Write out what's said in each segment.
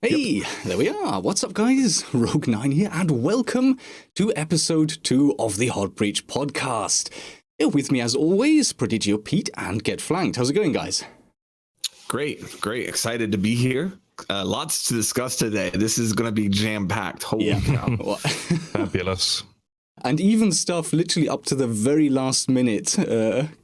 Hey, there we are. What's up, guys? Rogue9 here, and welcome to episode 2 of the Hot Breach podcast. Here with me, as always, Prodigio Pete and Get Flanked. How's it going, guys? Great. Excited to be here. Lots to discuss today. This is going to be jam-packed. Holy cow. Fabulous. And even stuff literally up to the very last minute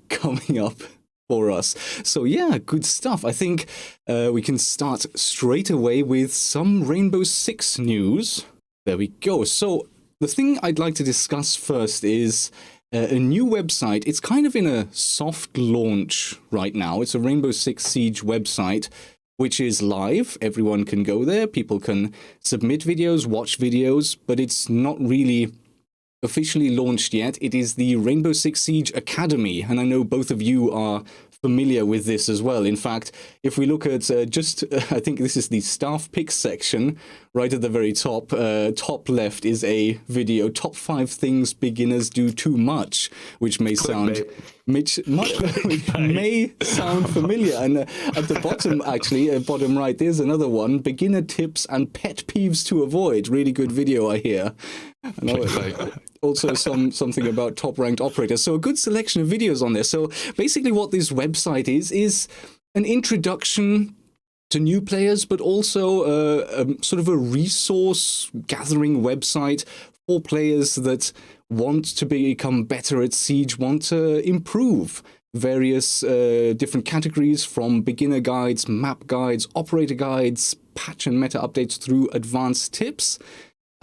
coming up for us. So yeah, good stuff. I think we can start straight away with some Rainbow Six news. There we go. So the thing I'd like to discuss first is a new website. It's kind of in a soft launch right now. It's a Rainbow Six Siege website, which is live. Everyone can go there. People can submit videos, watch videos, but it's not really officially launched yet. It is the Rainbow Six Siege Academy, and I know both of you are familiar with this as well. In fact, if we look at I think this is the staff picks section, right at the very top, top left is a video, top 5 things beginners do too much, which may sound may sound familiar. And at the bottom, actually, bottom right, there's another one, beginner tips and pet peeves to avoid. Really good video, I hear. Also something about top-ranked operators. So a good selection of videos on there. So basically what this website is an introduction to new players, but also sort of a resource-gathering website for players that want to become better at Siege, want to improve various different categories, from beginner guides, map guides, operator guides, patch and meta updates through advanced tips.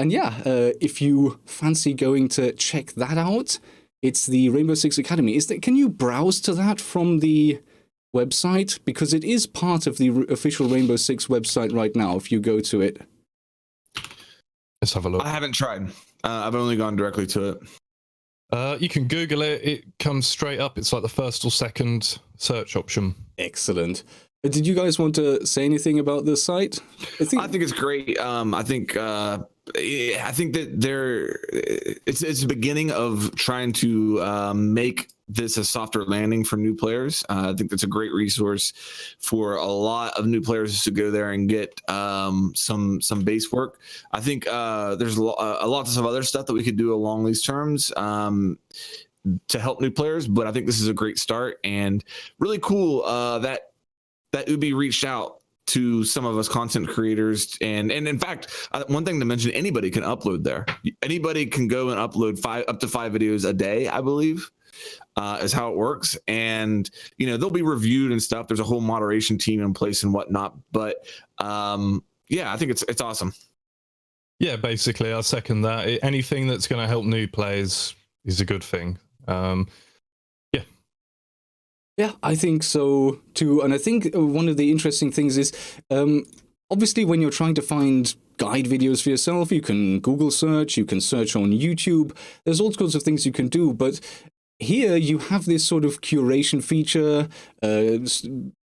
And yeah, if you fancy going to check that out, it's the Rainbow Six Academy. Can you browse to that from the website? Because it is part of the official Rainbow Six website right now, if you go to it. Let's have a look. I haven't tried. I've only gone directly to it. You can Google it. It comes straight up. It's like the first or second search option. Excellent. Did you guys want to say anything about the site? I think it's great. I think that it's the beginning of trying to make this a softer landing for new players. I think that's a great resource for a lot of new players to go there and get some base work. I think there's a lot of other stuff that we could do along these terms to help new players, but I think this is a great start, and really cool that Ubi reached out to some of us content creators. And in fact, one thing to mention, anybody can upload there. Anybody can go and upload up to 5 videos a day, I believe, is how it works. And, they'll be reviewed and stuff. There's a whole moderation team in place and whatnot. But yeah, I think it's awesome. Yeah, basically, I'll second that. Anything that's going to help new players is a good thing. Yeah, I think so too. And I think one of the interesting things is, obviously, when you're trying to find guide videos for yourself, you can Google search, you can search on YouTube. There's all sorts of things you can do. But here you have this sort of curation feature.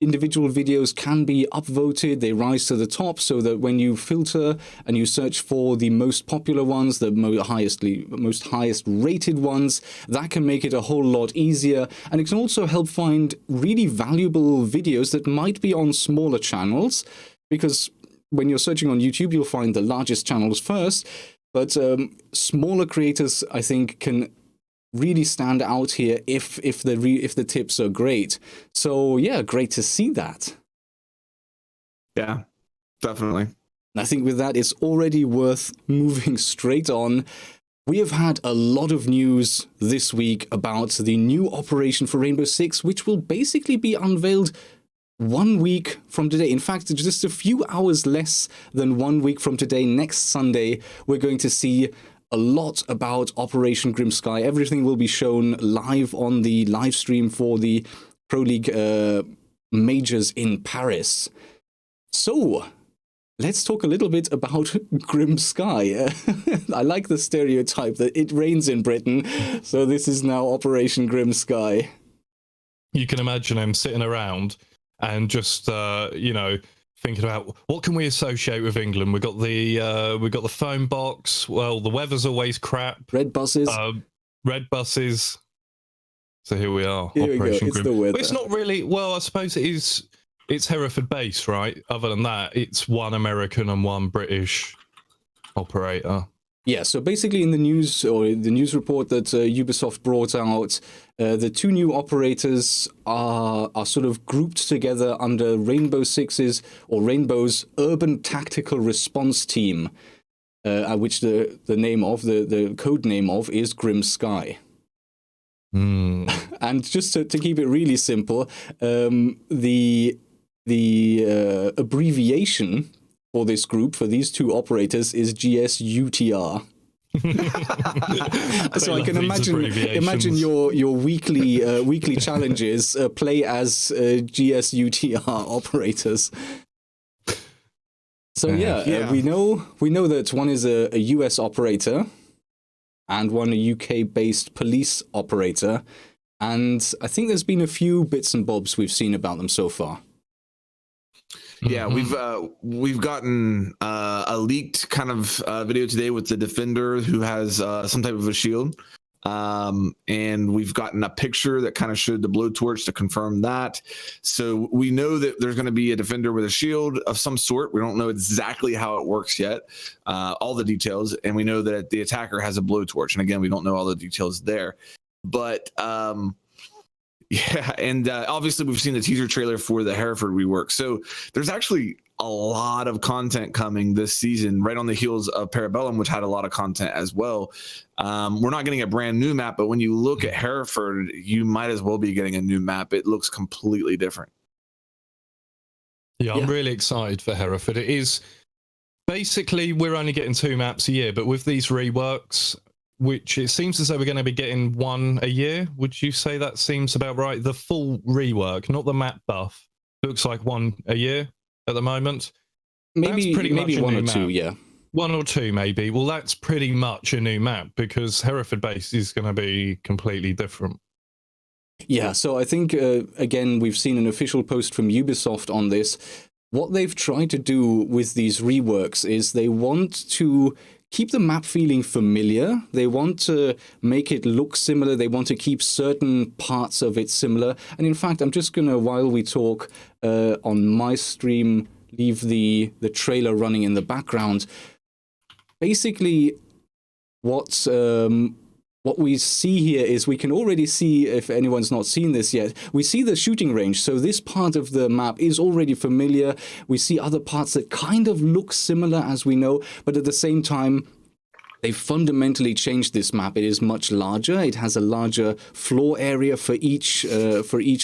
Individual videos can be upvoted. They rise to the top, so that when you filter and you search for the most popular ones, the most highest rated ones, that can make it a whole lot easier. And it can also help find really valuable videos that might be on smaller channels, because when you're searching on YouTube, you'll find the largest channels first. But smaller creators, I think, can really stand out here if the tips are great. So yeah, great to see that. Yeah, definitely. And I think with that, it's already worth moving straight on. We have had a lot of news this week about the new operation for Rainbow Six, which will basically be unveiled 1 week from today. In fact, just a few hours less than 1 week from today, next Sunday, we're going to see a lot about Operation Grim Sky. Everything will be shown live on the live stream for the Pro League majors in Paris. So let's talk a little bit about Grim Sky. I like the stereotype that it rains in Britain, so this is now Operation Grim Sky. You can imagine him sitting around and just, thinking about what can we associate with England. We've got the phone box. Well, the weather's always crap. Red buses. So here we are. Here Operation we go. It's the weather. But it's not really. Well, I suppose it is it's Hereford Base, right? Other than that, it's one American and one British operator. Yeah, so basically in the news, or the news report that Ubisoft brought out, the two new operators are sort of grouped together under Rainbow Six's, or Rainbow's Urban Tactical Response Team, which the name of, the code name of, is Grim Sky. And just to keep it really simple, the abbreviation for this group, for these two orators, is GSUTR. So I can imagine your weekly challenges play as GSUTR operators. So we know that one is a US operator and one a UK-based police operator, and I think there's been a few bits and bobs we've seen about them so far. Yeah, we've gotten a leaked kind of video today with the defender who has some type of a shield, and we've gotten a picture that kind of showed the blowtorch to confirm that. So we know that there's going to be a defender with a shield of some sort. We don't know exactly how it works yet, all the details, and we know that the attacker has a blowtorch. And again, we don't know all the details there, but yeah, and obviously we've seen the teaser trailer for the Hereford rework. So there's actually a lot of content coming this season, right on the heels of Parabellum, which had a lot of content as well. We're not getting a brand new map, but when you look at Hereford, you might as well be getting a new map. It looks completely different. Yeah, I'm really excited for Hereford. It is basically, we're only getting 2 maps a year, but with these reworks, which it seems as though we're going to be getting 1 a year. Would you say that seems about right? The full rework, not the map buff, looks like 1 a year at the moment. Maybe 1 or 2, yeah. 1 or 2, maybe. Well, that's pretty much a new map because Hereford Base is going to be completely different. Yeah, so I think, again, we've seen an official post from Ubisoft on this. What they've tried to do with these reworks is they want to keep the map feeling familiar. They want to make it look similar. They want to keep certain parts of it similar. And in fact, I'm just going to, while we talk on my stream, leave the trailer running in the background. Basically, what we see here is we can already see, if anyone's not seen this yet, we see the shooting range. So this part of the map is already familiar. We see other parts that kind of look similar, as we know, but at the same time, they fundamentally changed this map. It is much larger. It has a larger floor area for each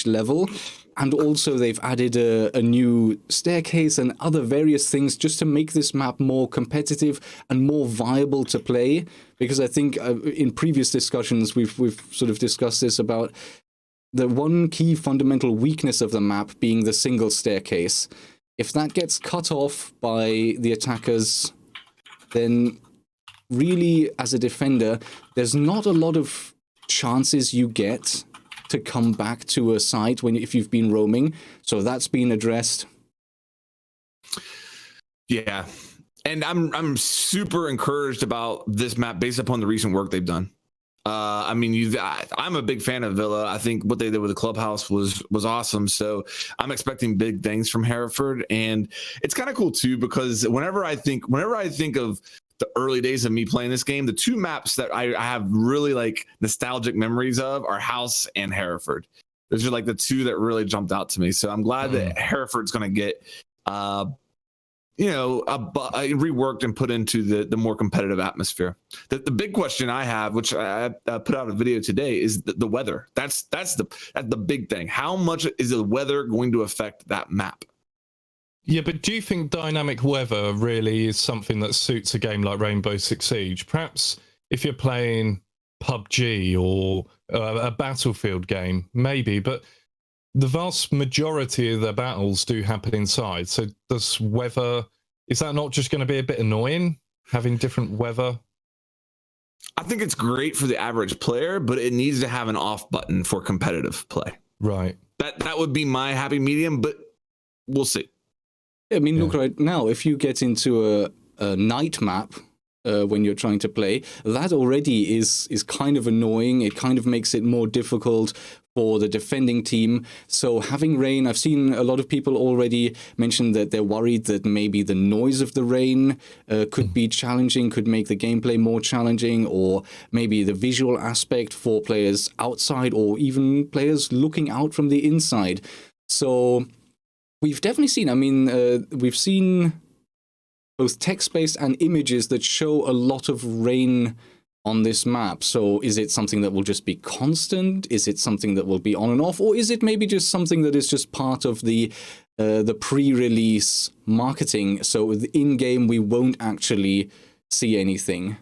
level. And also they've added a new staircase and other various things just to make this map more competitive and more viable to play. Because I think in previous discussions, we've sort of discussed this about the one key fundamental weakness of the map being the single staircase. If that gets cut off by the attackers, then really, as a defender, there's not a lot of chances you get to come back to a site if you've been roaming. So that's been addressed. Yeah. And I'm super encouraged about this map based upon the recent work they've done. I mean, I'm a big fan of Villa. I think what they did with the clubhouse was awesome. So I'm expecting big things from Hereford, and it's kind of cool too because whenever I think of the early days of me playing this game, the 2 maps that I have really like nostalgic memories of are House and Hereford. Those are like the 2 that really jumped out to me. So I'm glad that Hereford's going to get reworked and put into the more competitive atmosphere. The big question I have, which I put out a video today, is the weather. That's the big thing. How much is the weather going to affect that map? Yeah, but do you think dynamic weather really is something that suits a game like Rainbow Six Siege? Perhaps if you're playing PUBG or a Battlefield game, maybe, but the vast majority of their battles do happen inside. So does weather, is that not just going to be a bit annoying, having different weather? I think it's great for the average player, but it needs to have an off button for competitive play. Right. That would be my happy medium, but we'll see. I mean, look right now, if you get into a night map, when you're trying to play. That already is kind of annoying. It kind of makes it more difficult for the defending team. So having rain, I've seen a lot of people already mention that they're worried that maybe the noise of the rain could be challenging, could make the gameplay more challenging, or maybe the visual aspect for players outside or even players looking out from the inside. So we've definitely seen, we've seen both text-based and images that show a lot of rain on this map. So is it something that will just be constant? Is it something that will be on and off? Or is it maybe just something that is just part of the pre-release marketing? So in-game, we won't actually see anything.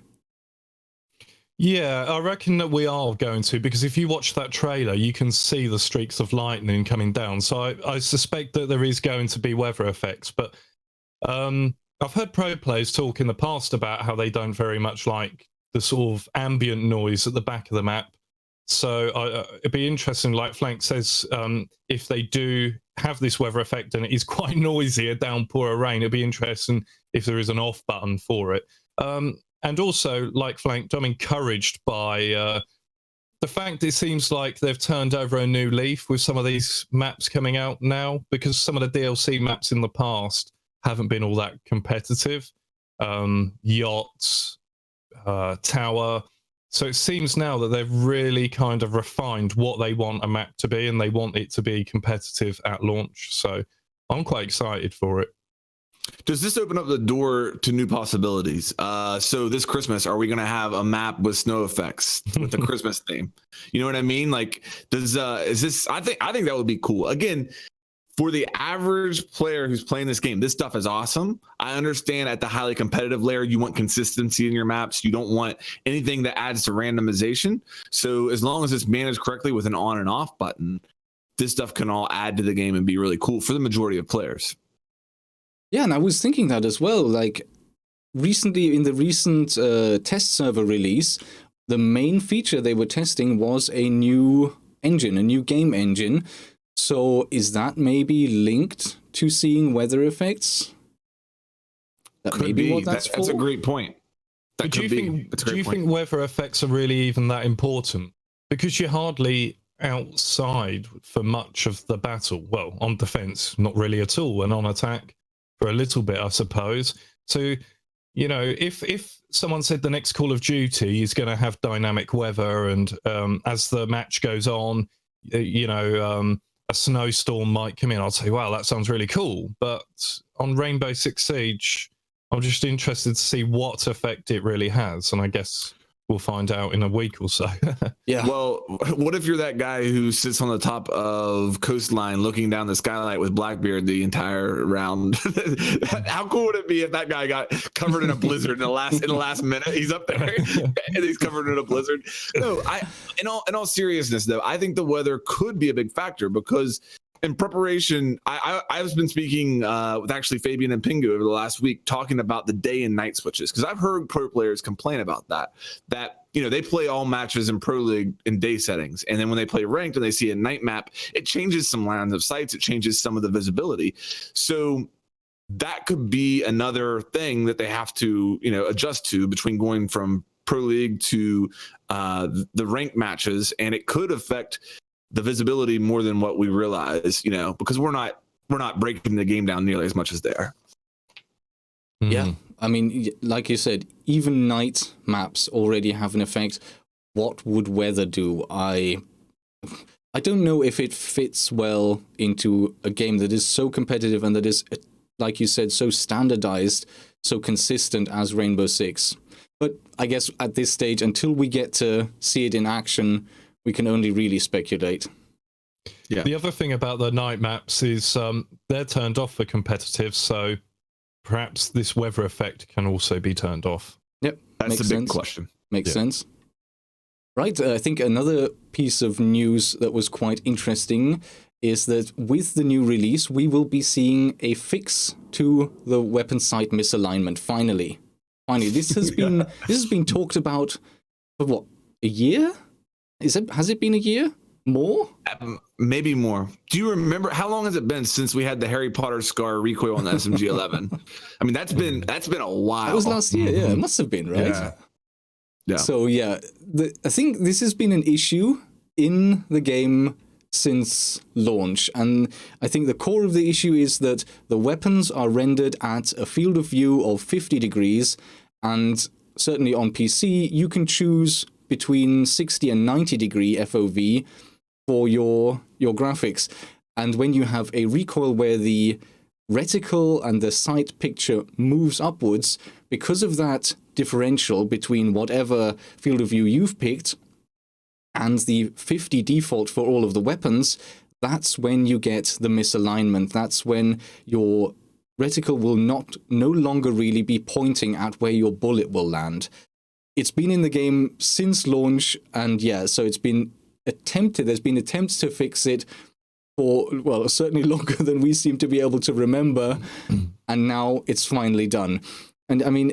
Yeah, I reckon that we are going to, because if you watch that trailer, you can see the streaks of lightning coming down. So I suspect that there is going to be weather effects. But I've heard pro players talk in the past about how they don't very much like the sort of ambient noise at the back of the map. So it'd be interesting, like Flank says, if they do have this weather effect and it is quite noisy, a downpour of rain, it'd be interesting if there is an off button for it. And also, like Flank, I'm encouraged by the fact it seems like they've turned over a new leaf with some of these maps coming out now, because some of the DLC maps in the past haven't been all that competitive. Yachts, tower. So it seems now that they've really kind of refined what they want a map to be, and they want it to be competitive at launch. So I'm quite excited for it. Does this open up the door to new possibilities? So this Christmas, are we going to have a map with snow effects with the Christmas theme? You know what I mean? Like, is this? I think that would be cool. Again, for the average player who's playing this game, this stuff is awesome. I understand at the highly competitive layer, you want consistency in your maps. You don't want anything that adds to randomization. So as long as it's managed correctly with an on and off button, this stuff can all add to the game and be really cool for the majority of players. Yeah, and I was thinking that as well. Like, recently, in the recent test server release, the main feature they were testing was a new engine, a new game engine. So is that maybe linked to seeing weather effects? That may be what that's for? That's a great point. Do you think weather effects are really even that important? Because you're hardly outside for much of the battle. Well, on defense, not really at all, and on attack for a little bit, I suppose. So, you know, if someone said the next Call of Duty is going to have dynamic weather, and as the match goes on, a snowstorm might come in, I'll say, wow, that sounds really cool. But on Rainbow Six Siege, I'm just interested to see what effect it really has. And I guess we'll find out in a week or so. Yeah. Well, what if you're that guy who sits on the top of coastline looking down the skylight with Blackbeard the entire round? How cool would it be if that guy got covered in a blizzard in the last minute? He's up there and he's covered in a blizzard. No, in all seriousness though, I think the weather could be a big factor, because in preparation, I've been speaking with actually Fabian and Pingu over the last week, talking about the day and night switches, because I've heard pro players complain about that they play all matches in Pro League in day settings, and then when they play ranked and they see a night map, it changes some lines of sights, it changes some of the visibility. So that could be another thing that they have to adjust to between going from Pro League to the ranked matches, and it could affect the visibility more than what we realize, because we're not breaking the game down nearly as much as they are. Yeah, I mean, like you said, even night maps already have an effect. What would weather do? I don't know if it fits well into a game that is so competitive and that is, like you said, so standardized, so consistent as Rainbow Six. But I guess at this stage, until we get to see it in action, we can only really speculate. Yeah. The other thing about the night maps is they're turned off for competitive, so perhaps this weather effect can also be turned off. Yep, that's a big question. Makes sense. Right, I think another piece of news that was quite interesting is that with the new release, we will be seeing a fix to the weapon sight misalignment. Finally, this has been talked about for what, a year? Has it been a year? More? Maybe more. Do you remember how long has it been since we had the Harry Potter scar recoil on the SMG-11? I mean, that's been a while. That was last year. Yeah, it must have been, right? Yeah. Yeah. So yeah, I think this has been an issue in the game since launch, and I think the core of the issue is that the weapons are rendered at a field of view of 50 degrees, and certainly on PC you can choose between 60 and 90 degree FOV for your graphics. And when you have a recoil where the reticle and the sight picture moves upwards, because of that differential between whatever field of view you've picked and the 50 default for all of the weapons, that's when you get the misalignment. That's when your reticle will no longer really be pointing at where your bullet will land. It's been in the game since launch, and yeah, so it's been attempted. There's been attempts to fix it for, well, certainly longer than we seem to be able to remember, and now it's finally done. And I mean,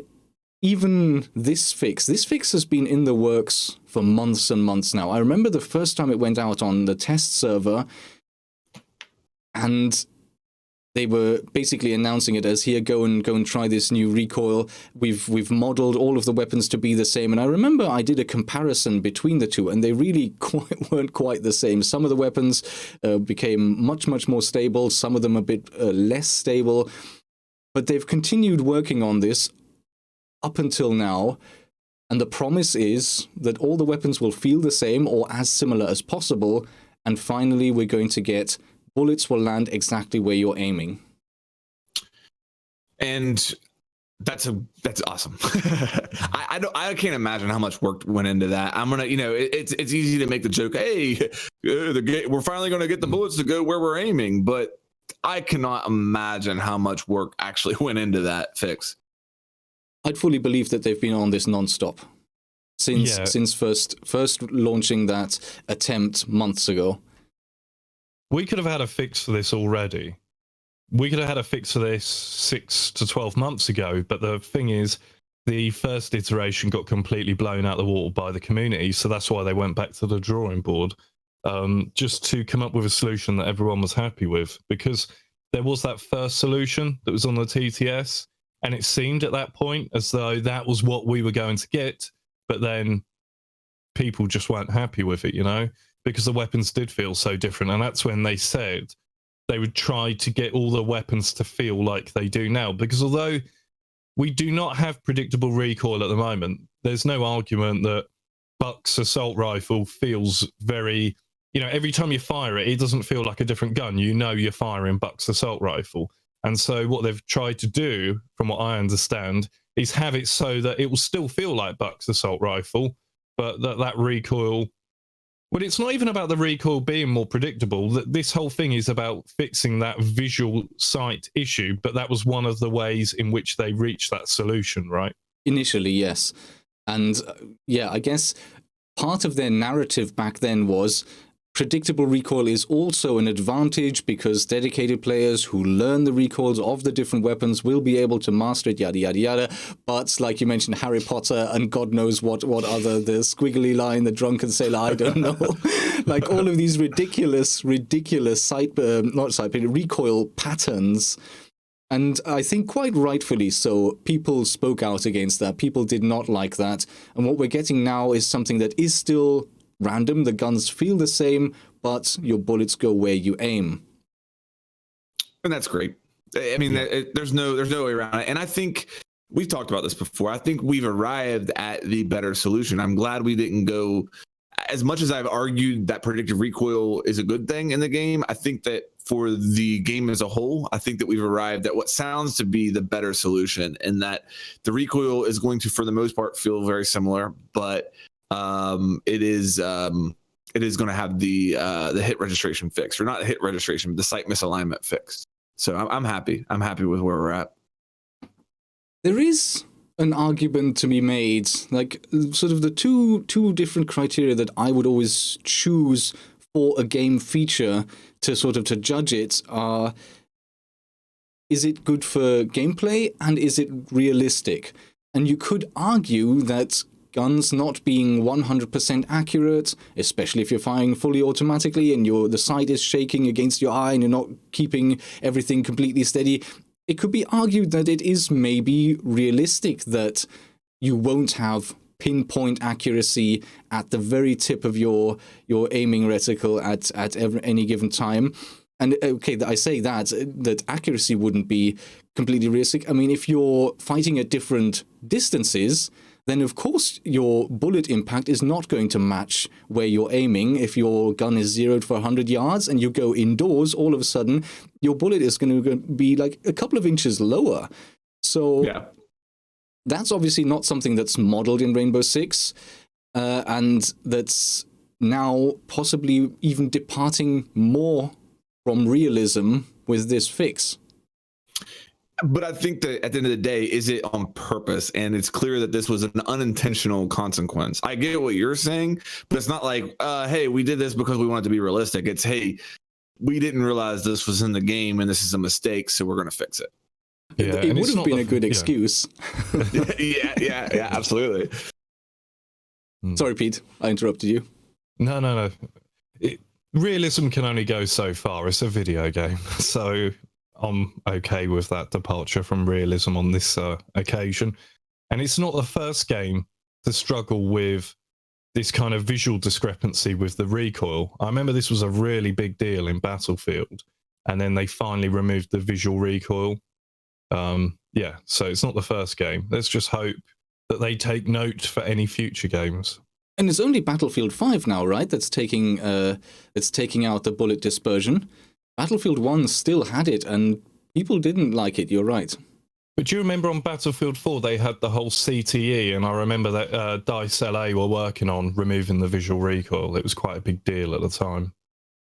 even this fix has been in the works for months and months now. I remember the first time it went out on the test server, and they were basically announcing it as, here, go and try this new recoil. We've modeled all of the weapons to be the same. And I remember I did a comparison between the two, and they really weren't quite the same. Some of the weapons became much, much more stable. Some of them a bit less stable. But they've continued working on this up until now. And the promise is that all the weapons will feel the same or as similar as possible. And finally, we're going to get bullets will land exactly where you're aiming. And that's awesome. I can't imagine how much work went into that. I'm gonna, it's easy to make the joke, hey, we're finally gonna get the bullets to go where we're aiming, but I cannot imagine how much work actually went into that fix. I'd fully believe that they've been on this nonstop since first launching that attempt months ago. We could have had a fix for this already. We could have had a fix for this 6 to 12 months ago, but the thing is, the first iteration got completely blown out the water by the community, so that's why they went back to the drawing board, just to come up with a solution that everyone was happy with, because there was that first solution that was on the TTS, and it seemed at that point as though that was what we were going to get, but then people just weren't happy with it, because the weapons did feel so different. And that's when they said they would try to get all the weapons to feel like they do now. Because although we do not have predictable recoil at the moment, there's no argument that Buck's assault rifle feels very, every time you fire it, it doesn't feel like a different gun. You're firing Buck's assault rifle. And so what they've tried to do, from what I understand, is have it so that it will still feel like Buck's assault rifle, but that recoil... Well, it's not even about the recoil being more predictable. This whole thing is about fixing that visual sight issue, but that was one of the ways in which they reached that solution, right? Initially, yes. And I guess part of their narrative back then was predictable recoil is also an advantage because dedicated players who learn the recoils of the different weapons will be able to master it, yada, yada, yada. But like you mentioned, Harry Potter and God knows what other, the squiggly line, the drunken sailor, I don't know. Like all of these ridiculous recoil patterns. And I think quite rightfully so, people spoke out against that. People did not like that. And what we're getting now is something that is still random. The guns feel the same, but your bullets go where you aim. And that's great. I mean, there's no way around it. And I think we've talked about this before. I think we've arrived at the better solution. I'm glad we didn't go, as much as I've argued that predictive recoil is a good thing in the game, I think that for the game as a whole, I think that we've arrived at what sounds to be the better solution, and that the recoil is going to, for the most part, feel very similar, but it is going to have the hit registration fixed, or not hit registration, but the sight misalignment fixed. So I'm happy. I'm happy with where we're at. There is an argument to be made, like sort of the two different criteria that I would always choose for a game feature to judge it are: is it good for gameplay and is it realistic? And you could argue that guns not being 100% accurate, especially if you're firing fully automatically and the sight is shaking against your eye and you're not keeping everything completely steady, it could be argued that it is maybe realistic that you won't have pinpoint accuracy at the very tip of your aiming reticle at any given time. And okay, I say that accuracy wouldn't be completely realistic. I mean, if you're fighting at different distances, then of course your bullet impact is not going to match where you're aiming. If your gun is zeroed for 100 yards and you go indoors, all of a sudden your bullet is going to be like a couple of inches lower. So that's obviously not something that's modeled in Rainbow Six, and that's now possibly even departing more from realism with this fix. But I think that at the end of the day, is it on purpose? And it's clear that this was an unintentional consequence. I get what you're saying, but it's not like, hey, we did this because we wanted to be realistic. It's, hey, we didn't realize this was in the game and this is a mistake, so we're going to fix it. Yeah, it would have been a good excuse. Yeah, absolutely. Sorry, Pete, I interrupted you. No. Realism can only go so far. It's a video game, so I'm okay with that departure from realism on this occasion. And it's not the first game to struggle with this kind of visual discrepancy with the recoil. I remember this was a really big deal in Battlefield, and then they finally removed the visual recoil. So it's not the first game. Let's just hope that they take note for any future games. And it's only Battlefield 5 now, right? That's taking out the bullet dispersion. Battlefield 1 still had it, and people didn't like it. You're right. But do you remember on Battlefield 4 they had the whole CTE, and I remember that DICE LA were working on removing the visual recoil. It was quite a big deal at the time.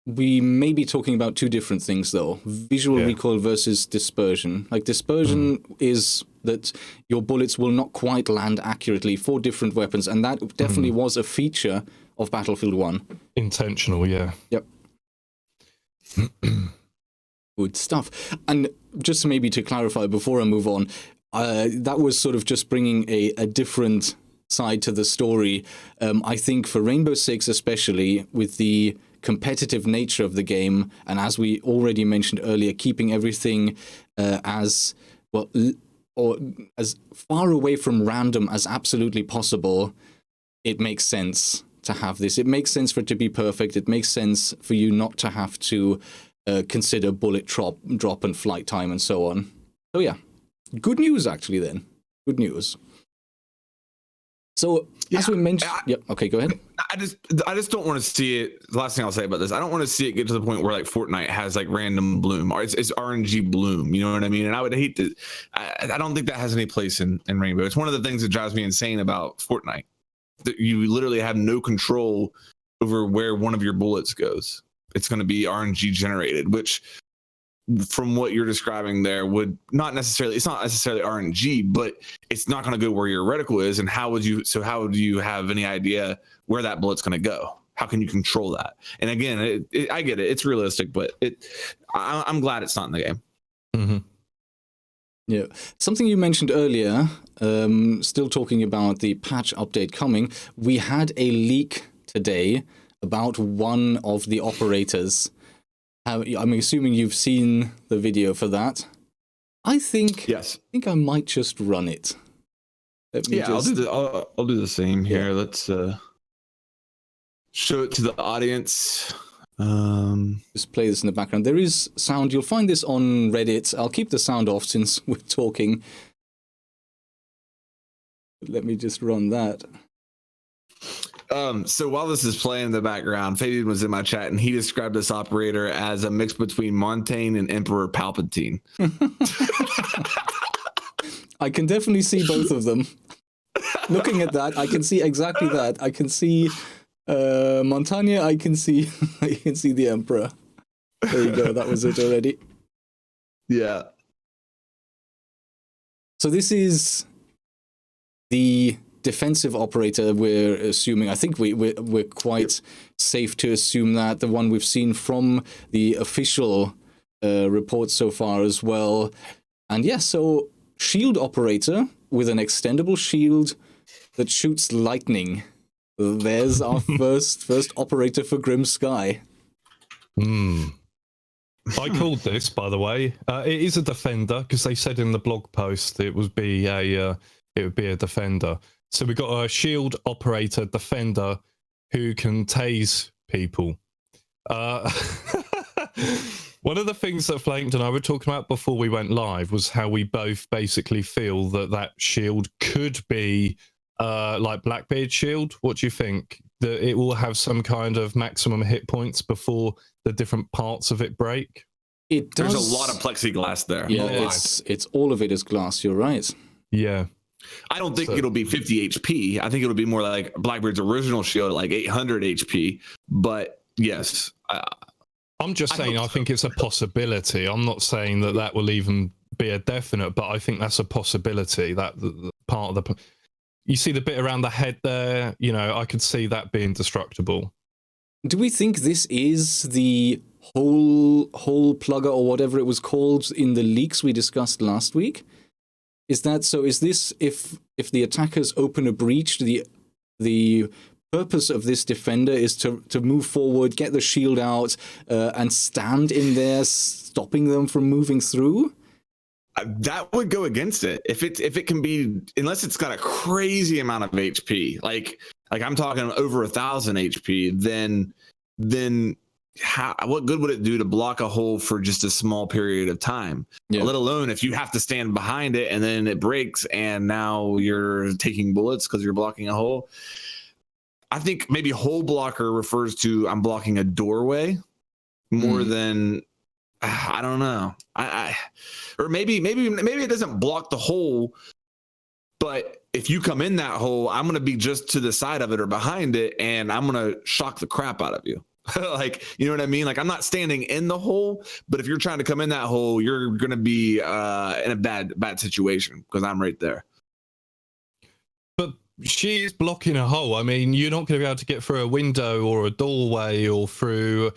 We may be talking about two different things, though. Visual recoil versus dispersion. Like, dispersion is that your bullets will not quite land accurately for different weapons, and that definitely was a feature of Battlefield 1. Intentional, yeah. Yep. Good stuff. And just maybe to clarify before I move on, that was sort of just bringing a different side to the story. I think for Rainbow Six especially, with the competitive nature of the game, and as we already mentioned earlier, keeping everything as well or as far away from random as absolutely possible, it makes sense to have this. It makes sense for it to be perfect. It makes sense for you not to have to consider bullet drop and flight time and so on. So yeah, good news actually then. Good news. So as we mentioned, okay, go ahead. I just don't want to see it. The last thing I'll say about this, I don't want to see it get to the point where like Fortnite has like random bloom, or it's RNG bloom. You know what I mean? And I would hate to. I don't think that has any place in Rainbow. It's one of the things that drives me insane about Fortnite. That you literally have no control over where one of your bullets goes. It's going to be RNG generated, which, from what you're describing there, would not necessarily, it's not necessarily RNG, but it's not going to go where your reticle is. And how would you have any idea where that bullet's going to go? How can you control that? And again, I get it. It's realistic, but I'm glad it's not in the game. Mm-hmm. Yeah. Something you mentioned earlier, still talking about the patch update coming, we had a leak today about one of the operators. I'm assuming you've seen the video for that. I think yes. I think I might just run it. I'll do the same here. Yeah. Let's show it to the audience. Just play this in the background. There is sound. You'll find this on Reddit. I'll keep the sound off since we're talking. Let me just run that. So while this is playing in the background, Fabian was in my chat and he described this operator as a mix between Montaigne and Emperor Palpatine. I can definitely see both of them. Looking at that, I can see exactly that. I can see Montaigne. I can see the Emperor. There you go. That was it already. Yeah. So this is the defensive operator, we're assuming. I think we're quite safe to assume that the one we've seen from the official reports so far as well. And yeah, so shield operator with an extendable shield that shoots lightning. There's our first operator for Grim Sky. I called this, by the way. It is a defender because they said in the blog post it would be a defender. So we got a shield operator defender who can tase people. One of the things that Flanked and I were talking about before we went live was how we both basically feel that shield could be like Blackbeard's shield. What do you think? That it will have some kind of maximum hit points before the different parts of it break? It does. There's a lot of plexiglass there. Yeah, it's all of it is glass. You're right. Yeah. I don't think it'll be 50 HP. I think it'll be more like Blackbeard's original shield at like 800 HP. But yes. I'm just saying I think it's a possibility. I'm not saying that will even be a definite, but I think that's a possibility. That the part of the... You see the bit around the head there? You know, I could see that being destructible. Do we think this is the hole plugger or whatever it was called in the leaks we discussed last week? Is that so? Is this if the attackers open a breach, the purpose of this defender is to move forward, get the shield out, and stand in there, stopping them from moving through? That would go against it if it can be, unless it's got a crazy amount of HP, like I'm talking over 1,000 HP. Then what good would it do to block a hole for just a small period of time? Yeah. Let alone if you have to stand behind it and then it breaks and now you're taking bullets because you're blocking a hole. I think maybe hole blocker refers to I'm blocking a doorway more than. I don't know. Or maybe it doesn't block the hole, but if you come in that hole, I'm going to be just to the side of it or behind it, and I'm going to shock the crap out of you. Like, you know what I mean? Like, I'm not standing in the hole, but if you're trying to come in that hole, you're going to be in a bad situation because I'm right there. But she is blocking a hole. I mean, you're not going to be able to get through a window or a doorway or through,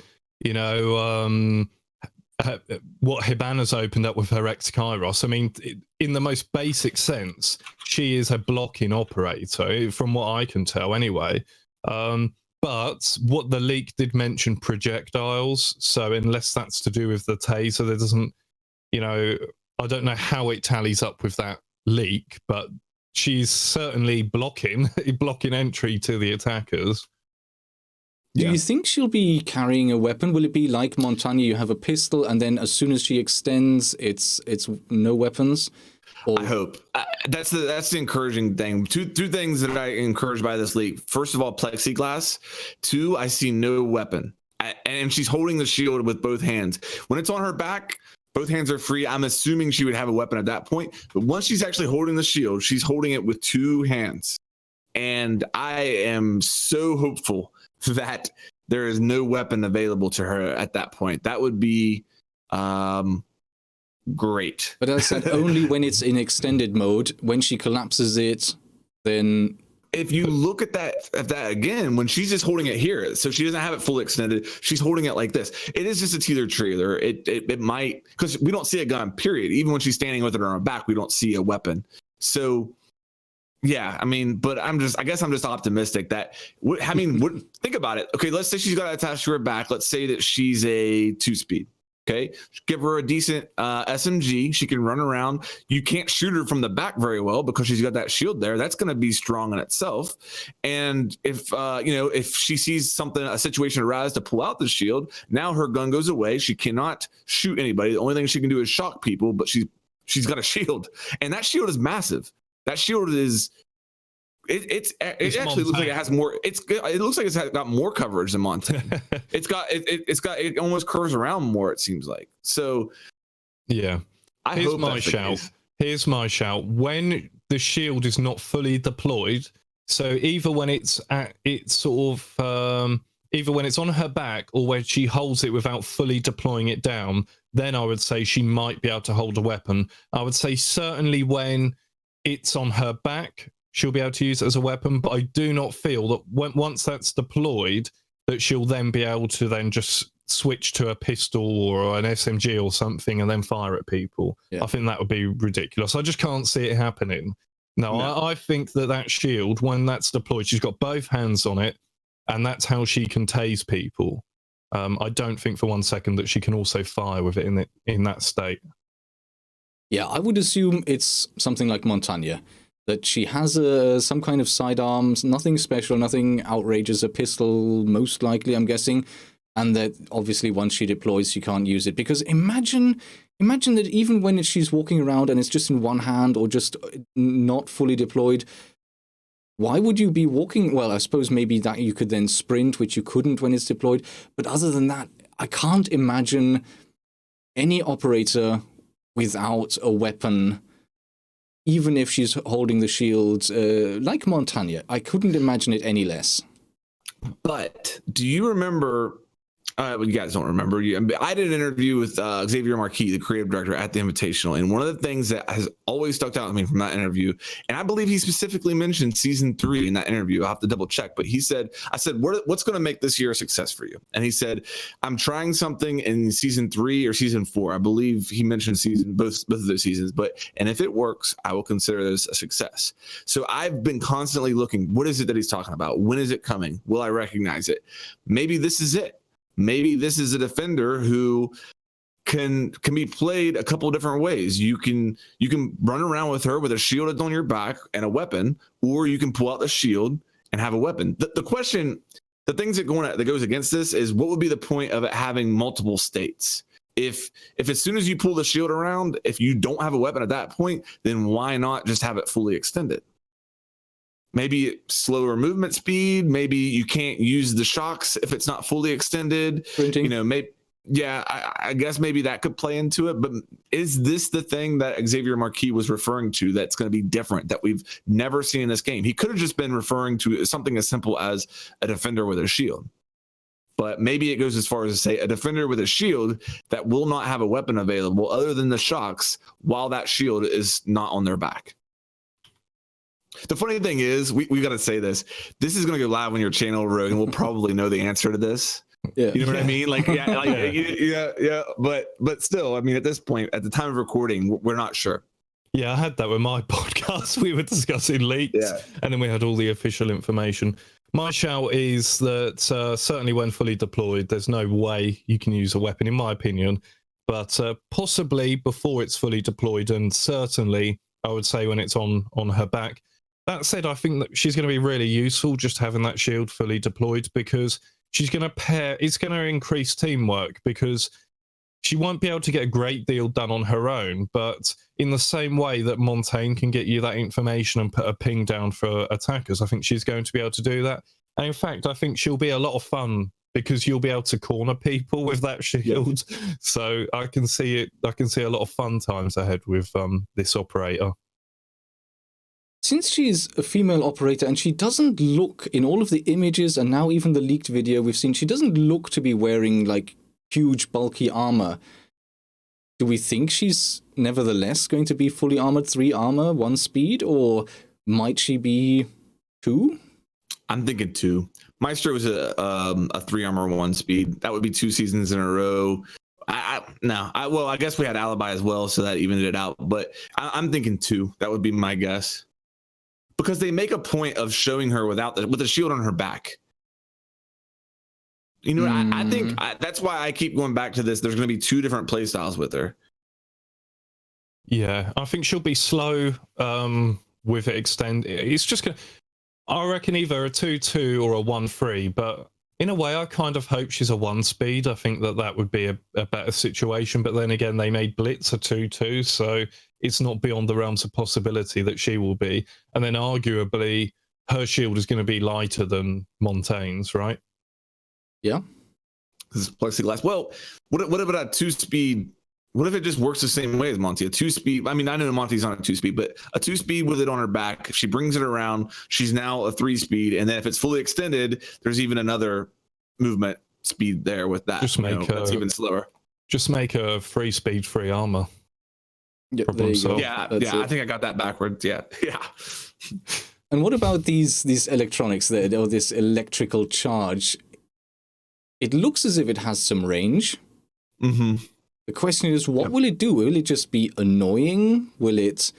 what Hibana's opened up with her ex-Kairos. I mean, in the most basic sense, she is a blocking operator, from what I can tell anyway. But what the leak did mention projectiles, so unless that's to do with the taser, there doesn't, I don't know how it tallies up with that leak, but she's certainly blocking entry to the attackers. Do you think she'll be carrying a weapon? Will it be like Montagne, you have a pistol, and then as soon as she extends, it's no weapons? Or... I hope. That's the encouraging thing. Two things that I encouraged by this leak. First of all, plexiglass. Two, I see no weapon. And she's holding the shield with both hands. When it's on her back, both hands are free. I'm assuming she would have a weapon at that point. But once she's actually holding the shield, she's holding it with two hands. And I am so hopeful that there is no weapon available to her at that point. That would be great. But I said only when it's in extended mode. When she collapses it, then... If you look at that again, when she's just holding it here, so she doesn't have it fully extended, she's holding it like this. It is just a teeter trailer. It might, because we don't see a gun, period. Even when she's standing with it on her back, we don't see a weapon. So... Yeah, I mean, but I guess I'm just optimistic that, think about it. Okay, let's say she's got it attached to her back. Let's say that she's a 2-speed. Okay, give her a decent SMG. She can run around. You can't shoot her from the back very well because she's got that shield there. That's going to be strong in itself. And if she sees a situation arise to pull out the shield, now her gun goes away. She cannot shoot anybody. The only thing she can do is shock people, but she's got a shield, and that shield is massive. That shield is it actually looks like it has more. It looks like it's got more coverage than Montaigne. it almost curves around more, it seems like. So yeah. Here's my shout. When the shield is not fully deployed, so either when it's at its sort of either when it's on her back or when she holds it without fully deploying it down, then I would say she might be able to hold a weapon. I would say certainly when it's on her back, she'll be able to use it as a weapon, but I do not feel that once that's deployed, that she'll then be able to then just switch to a pistol or an SMG or something and then fire at people. Yeah. I think that would be ridiculous. I just can't see it happening. No, I think that shield, when that's deployed, she's got both hands on it, and that's how she can tase people. I don't think for 1 second that she can also fire with it in that state. Yeah, I would assume it's something like Montagna, that she has some kind of sidearms, nothing special, nothing outrageous, a pistol most likely, I'm guessing, and that obviously once she deploys, she can't use it. Because imagine that even when she's walking around and it's just in one hand or just not fully deployed, why would you be walking? Well, I suppose maybe that you could then sprint, which you couldn't when it's deployed. But other than that, I can't imagine any operator without a weapon, even if she's holding the shield, like Montagna. I couldn't imagine it any less. But do you remember? You guys don't remember. I did an interview with Xavier Marquis, the creative director at the Invitational, and one of the things that has always stuck out to me from that interview, and I believe he specifically mentioned season 3 in that interview. I'll have to double check, but he said, "I said, what's going to make this year a success for you?" And he said, "I'm trying something in season 3 or season 4. I believe he mentioned both of those seasons. And if it works, I will consider this a success." So I've been constantly looking. What is it that he's talking about? When is it coming? Will I recognize it? Maybe this is it. Maybe this is a defender who can be played a couple of different ways. You can run around with her with a shield on your back and a weapon, or you can pull out the shield and have a weapon. The question, the things that goes against this is, what would be the point of it having multiple states? If as soon as you pull the shield around, if you don't have a weapon at that point, then why not just have it fully extended? Maybe slower movement speed. Maybe you can't use the shocks if it's not fully extended. Printing. I guess maybe that could play into it. But is this the thing that Xavier Marquis was referring to that's going to be different, that we've never seen in this game? He could have just been referring to something as simple as a defender with a shield. But maybe it goes as far as to say a defender with a shield that will not have a weapon available other than the shocks while that shield is not on their back. The funny thing is, we got to say this. This is going to go live on your channel, Rogue, and we'll probably know the answer to this. Yeah. You know what I mean? Yeah. But still, I mean, at this point, at the time of recording, we're not sure. Yeah, I had that with my podcast. We were discussing leaks, and then we had all the official information. My shout is that certainly when fully deployed, there's no way you can use a weapon, in my opinion. But possibly before it's fully deployed, and certainly, I would say, when it's on her back. That said, I think that she's going to be really useful just having that shield fully deployed, because she's going to it's going to increase teamwork, because she won't be able to get a great deal done on her own, but in the same way that Montaigne can get you that information and put a ping down for attackers, I think she's going to be able to do that. And in fact, I think she'll be a lot of fun, because you'll be able to corner people with that shield. Yeah. So I can see a lot of fun times ahead with this operator. Since she's a female operator and she doesn't look, in all of the images and now even the leaked video we've seen, she doesn't look to be wearing like huge bulky armor. Do we think she's nevertheless going to be fully armored, 3 armor, 1 speed, or might she be 2? I'm thinking 2. Maestro was a 3 armor, 1 speed. That would be 2 seasons in a row. I guess we had Alibi as well, so that evened it out. But I'm thinking 2. That would be my guess. Because they make a point of showing her with a shield on her back. You know, I think that's why I keep going back to this. There's going to be 2 different play styles with her. Yeah, I think she'll be slow with it extend. It's just going to, I reckon, either a 2-2 or a 1-3. But in a way, I kind of hope she's a 1 speed. I think that would be a better situation. But then again, they made Blitz a 2-2. So it's not beyond the realms of possibility that she will be. And then arguably, her shield is going to be lighter than Montaigne's, right? Yeah. This is plexiglass. Well, what about a 2-speed? What if it just works the same way as Monty? A 2-speed. I mean, I know Monty's on a 2-speed, but a 2-speed with it on her back. If she brings it around, she's now a 3-speed. And then if it's fully extended, there's even another movement speed there with that. Just make that's even slower. Just make a 3-speed, 3 armor. Yeah, I think I got that backwards. Yeah. And what about these electronics there, or this electrical charge? It looks as if it has some range. Mm-hmm. The question is, what will it do? Will it just be annoying? Will it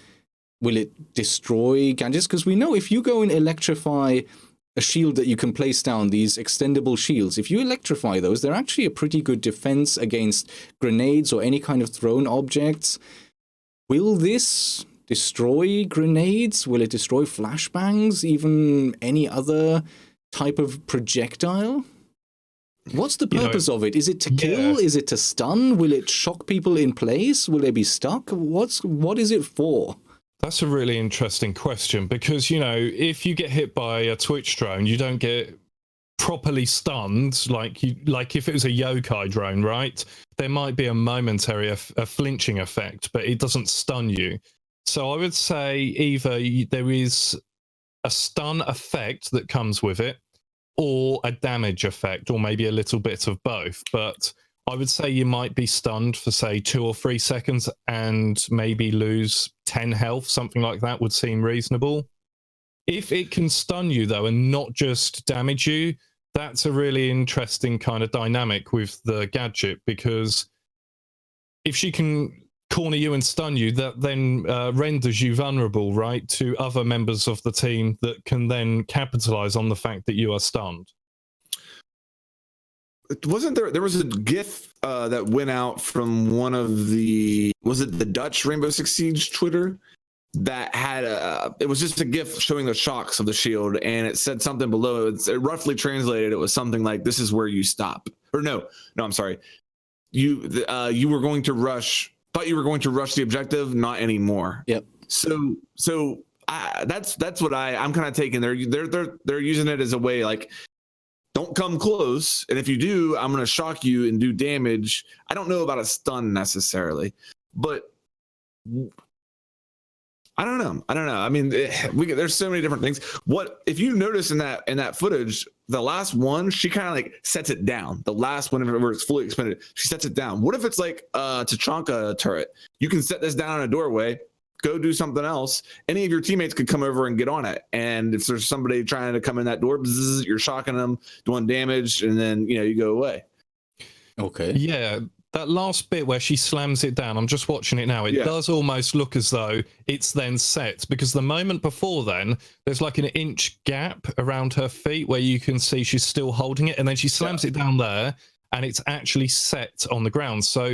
Will it destroy gadgets? Because we know if you go and electrify a shield that you can place down, these extendable shields, if you electrify those, they're actually a pretty good defense against grenades or any kind of thrown objects. Will this destroy grenades? Will it destroy flashbangs? Even any other type of projectile? What's the purpose of it? Is it to kill? Is it to stun? Will it shock people in place? Will they be stuck? What is it for? That's a really interesting question, because, you know, if you get hit by a Twitch drone, you don't get properly stunned like if it was a yokai drone, right? There might be a momentary a flinching effect, but it doesn't stun you. So I would say either there is a stun effect that comes with it, or a damage effect, or maybe a little bit of both. But I would say you might be stunned for, say, 2 or 3 seconds and maybe lose 10 health. Something like that would seem reasonable. If it can stun you, though, and not just damage you, that's a really interesting kind of dynamic with the gadget, because if she can corner you and stun you, that then renders you vulnerable, right, to other members of the team that can then capitalize on the fact that you are stunned. Wasn't there was a GIF that went out from one of the, was it the Dutch Rainbow Six Siege Twitter, that had it was just a GIF showing the shocks of the shield, and it said something below. It roughly translated, it was something like, "This is where you stop." Or no, I'm sorry. You were going to rush. Thought you were going to rush the objective, not anymore. Yep. So that's what I'm kind of taking. They're using it as a way, like, don't come close, and if you do, I'm going to shock you and do damage. I don't know about a stun necessarily, but I don't know. I mean, there's so many different things. What if you notice in that footage, the last one, she kind of like sets it down. The last one where it's fully expended, she sets it down. What if it's like Tachanka turret? You can set this down in a doorway, go do something else. Any of your teammates could come over and get on it. And if there's somebody trying to come in that door, bzz, you're shocking them, doing damage, and then you go away. Okay. Yeah. That last bit where she slams it down, I'm just watching it now. It does almost look as though it's then set, because the moment before then, there's like an inch gap around her feet where you can see she's still holding it, and then she slams it down there, and it's actually set on the ground. So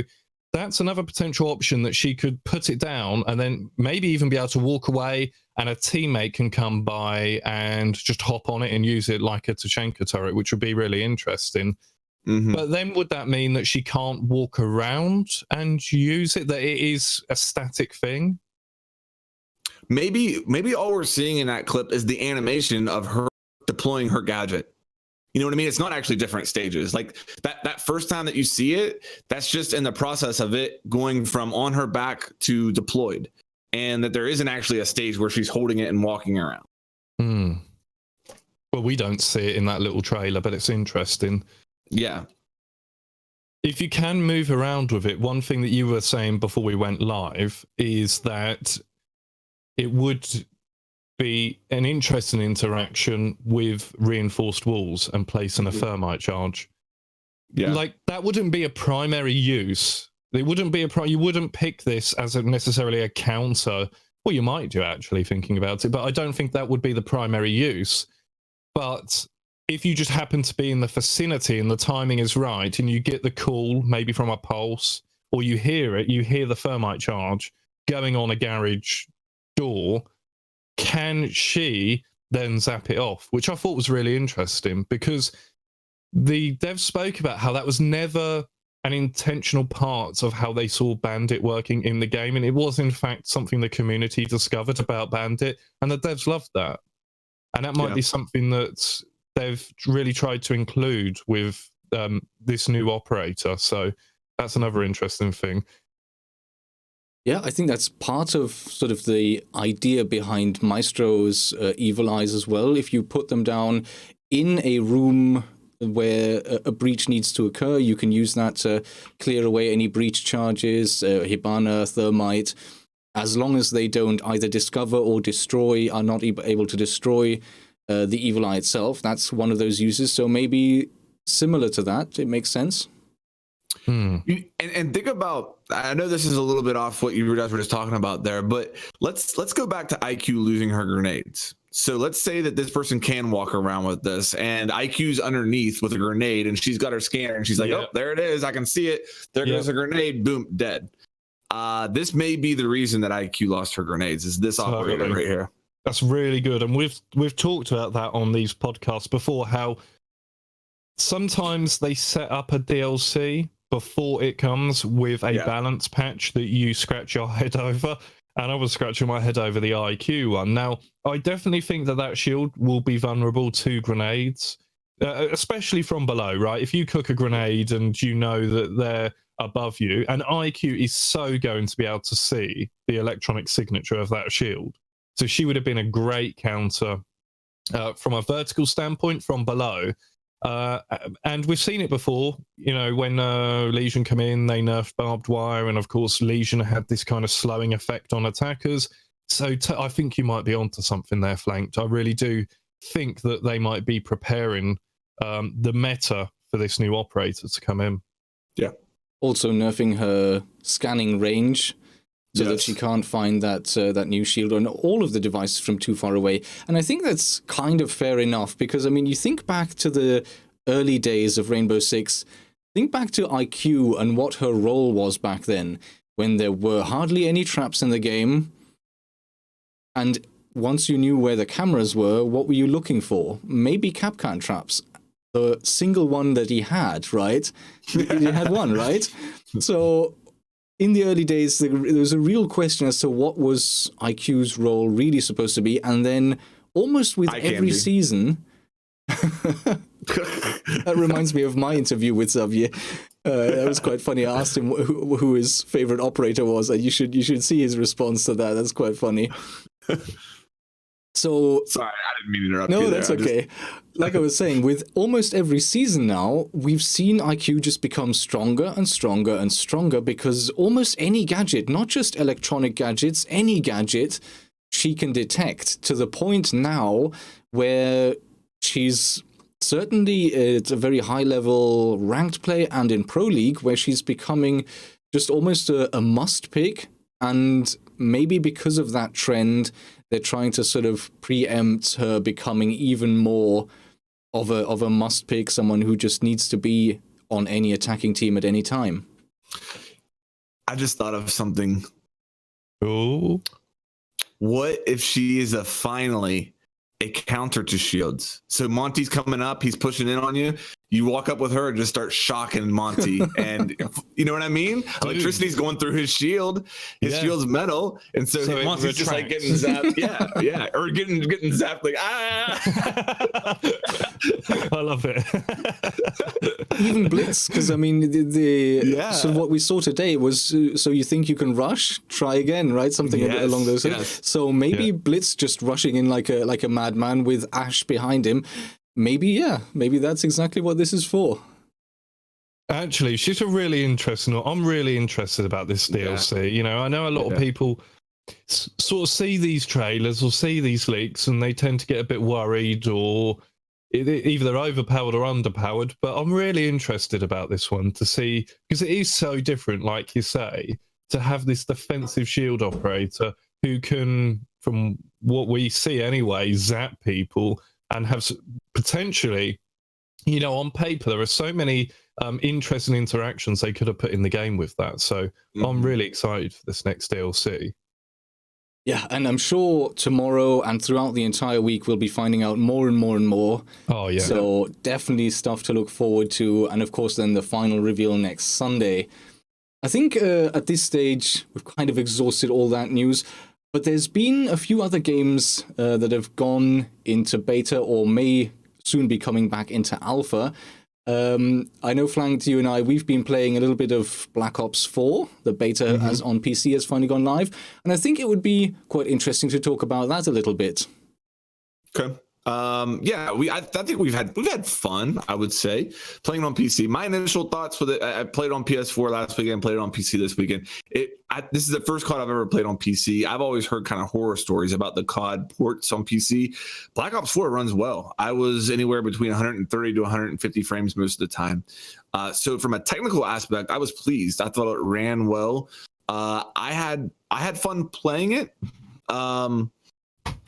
that's another potential option, that she could put it down and then maybe even be able to walk away, and a teammate can come by and just hop on it and use it like a Tachanka turret, which would be really interesting. Mm-hmm. But then would that mean that she can't walk around and use it, that it is a static thing? Maybe all we're seeing in that clip is the animation of her deploying her gadget. You know what I mean? It's not actually different stages. Like that first time that you see it, that's just in the process of it going from on her back to deployed, and that there isn't actually a stage where she's holding it and walking around. Well, we don't see it in that little trailer, but it's interesting. Yeah. If you can move around with it, one thing that you were saying before we went live is that it would be an interesting interaction with reinforced walls and placing a thermite charge. Yeah. Like, that wouldn't be a primary use. It wouldn't be you wouldn't pick this as necessarily a counter. Well, you might do, actually, thinking about it, but I don't think that would be the primary use. But if you just happen to be in the vicinity and the timing is right, and you get the call maybe from a pulse, or you hear the thermite charge going on a garage door, can she then zap it off? Which I thought was really interesting, because the devs spoke about how that was never an intentional part of how they saw Bandit working in the game, and it was in fact something the community discovered about Bandit, and the devs loved that. And that might be something that they've really tried to include with this new operator. So that's another interesting thing. Yeah, I think that's part of sort of the idea behind Maestro's Evil Eyes as well. If you put them down in a room where a breach needs to occur, you can use that to clear away any breach charges, Hibana, thermite, as long as they don't either discover or destroy, are not able to destroy the Evil Eye itself. That's one of those uses. So maybe similar to that, it makes sense. And think about, I know this is a little bit off what you guys were just talking about there, but let's go back to IQ losing her grenades. So let's say that this person can walk around with this and IQ's underneath with a grenade and she's got her scanner and she's like, oh, there it is. I can see it. There goes a grenade. Boom, dead. This may be the reason that IQ lost her grenades, is this operator right here. That's really good. And we've talked about that on these podcasts before, how sometimes they set up a DLC before it comes with a balance patch that you scratch your head over. And I was scratching my head over the IQ one. Now, I definitely think that shield will be vulnerable to grenades, especially from below, right? If you cook a grenade and you know that they're above you, and IQ is so going to be able to see the electronic signature of that shield. So she would have been a great counter from a vertical standpoint from below. And we've seen it before, you know, when Legion come in, they nerfed barbed wire, and of course Legion had this kind of slowing effect on attackers. So I think you might be onto something there, Flanked. I really do think that they might be preparing the meta for this new operator to come in. Yeah. Also nerfing her scanning range, so that she can't find that new shield on all of the devices from too far away. And I think that's kind of fair enough, because, I mean, you think back to the early days of Rainbow Six, think back to IQ and what her role was back then, when there were hardly any traps in the game, and once you knew where the cameras were, what were you looking for? Maybe Capcan traps. The single one that he had, right? He had one, right? So in the early days, there was a real question as to what was IQ's role really supposed to be, and then almost with every season, that reminds me of my interview with Xavier. That was quite funny. I asked him who his favorite operator was, and you should see his response to that. That's quite funny. So sorry, I didn't mean to interrupt you. No, that's okay. Like I was saying, with almost every season now, we've seen IQ just become stronger and stronger and stronger, because almost any gadget, not just electronic gadgets, any gadget she can detect, to the point now where she's certainly at a very high level ranked play and in Pro League, where she's becoming just almost a must pick. And maybe because of that trend, they're trying to sort of preempt her becoming even more of a must pick, someone who just needs to be on any attacking team at any time. I just thought of something. Oh, what if she is finally a counter to shields? So Monty's coming up, he's pushing in on you. You walk up with her and just start shocking Monty, and you know what I mean? Electricity's going through his shield. His shield's metal, and so Monty's just like getting zapped. Yeah, or getting zapped like I love it. Even Blitz, because I mean, sort of what we saw today was, so you think you can rush? Try again, right? Something along those lines. Yes. So maybe Blitz just rushing in like a madman with Ash behind him. Maybe that's exactly what this is for. Actually, she's a really interesting. I'm really interested about this DLC. Yeah. You know, I know a lot of people sort of see these trailers or see these leaks, and they tend to get a bit worried, or either they're overpowered or underpowered. But I'm really interested about this one to see, because it is so different, like you say, to have this defensive shield operator who can, from what we see anyway, zap people and have potentially, you know, on paper, there are so many interesting interactions they could have put in the game with that. So I'm really excited for this next DLC. Yeah, and I'm sure tomorrow and throughout the entire week, we'll be finding out more and more and more. Oh, yeah. So definitely stuff to look forward to. And of course, then the final reveal next Sunday. I think at this stage, we've kind of exhausted all that news. But there's been a few other games that have gone into beta or may soon be coming back into alpha. I know, Flanked, you and I, we've been playing a little bit of Black Ops 4. The beta as on PC has finally gone live. And I think it would be quite interesting to talk about that a little bit. Okay. I think we've had fun, I would say, playing on PC. My initial thoughts with it, I played on PS4 last weekend, played it on PC this weekend. This is the first COD I've ever played on PC. I've always heard kind of horror stories about the COD ports on PC. Black Ops 4 runs well. I was anywhere between 130 to 150 frames most of the time. So from a technical aspect, I was pleased. I thought it ran well. I had fun playing it.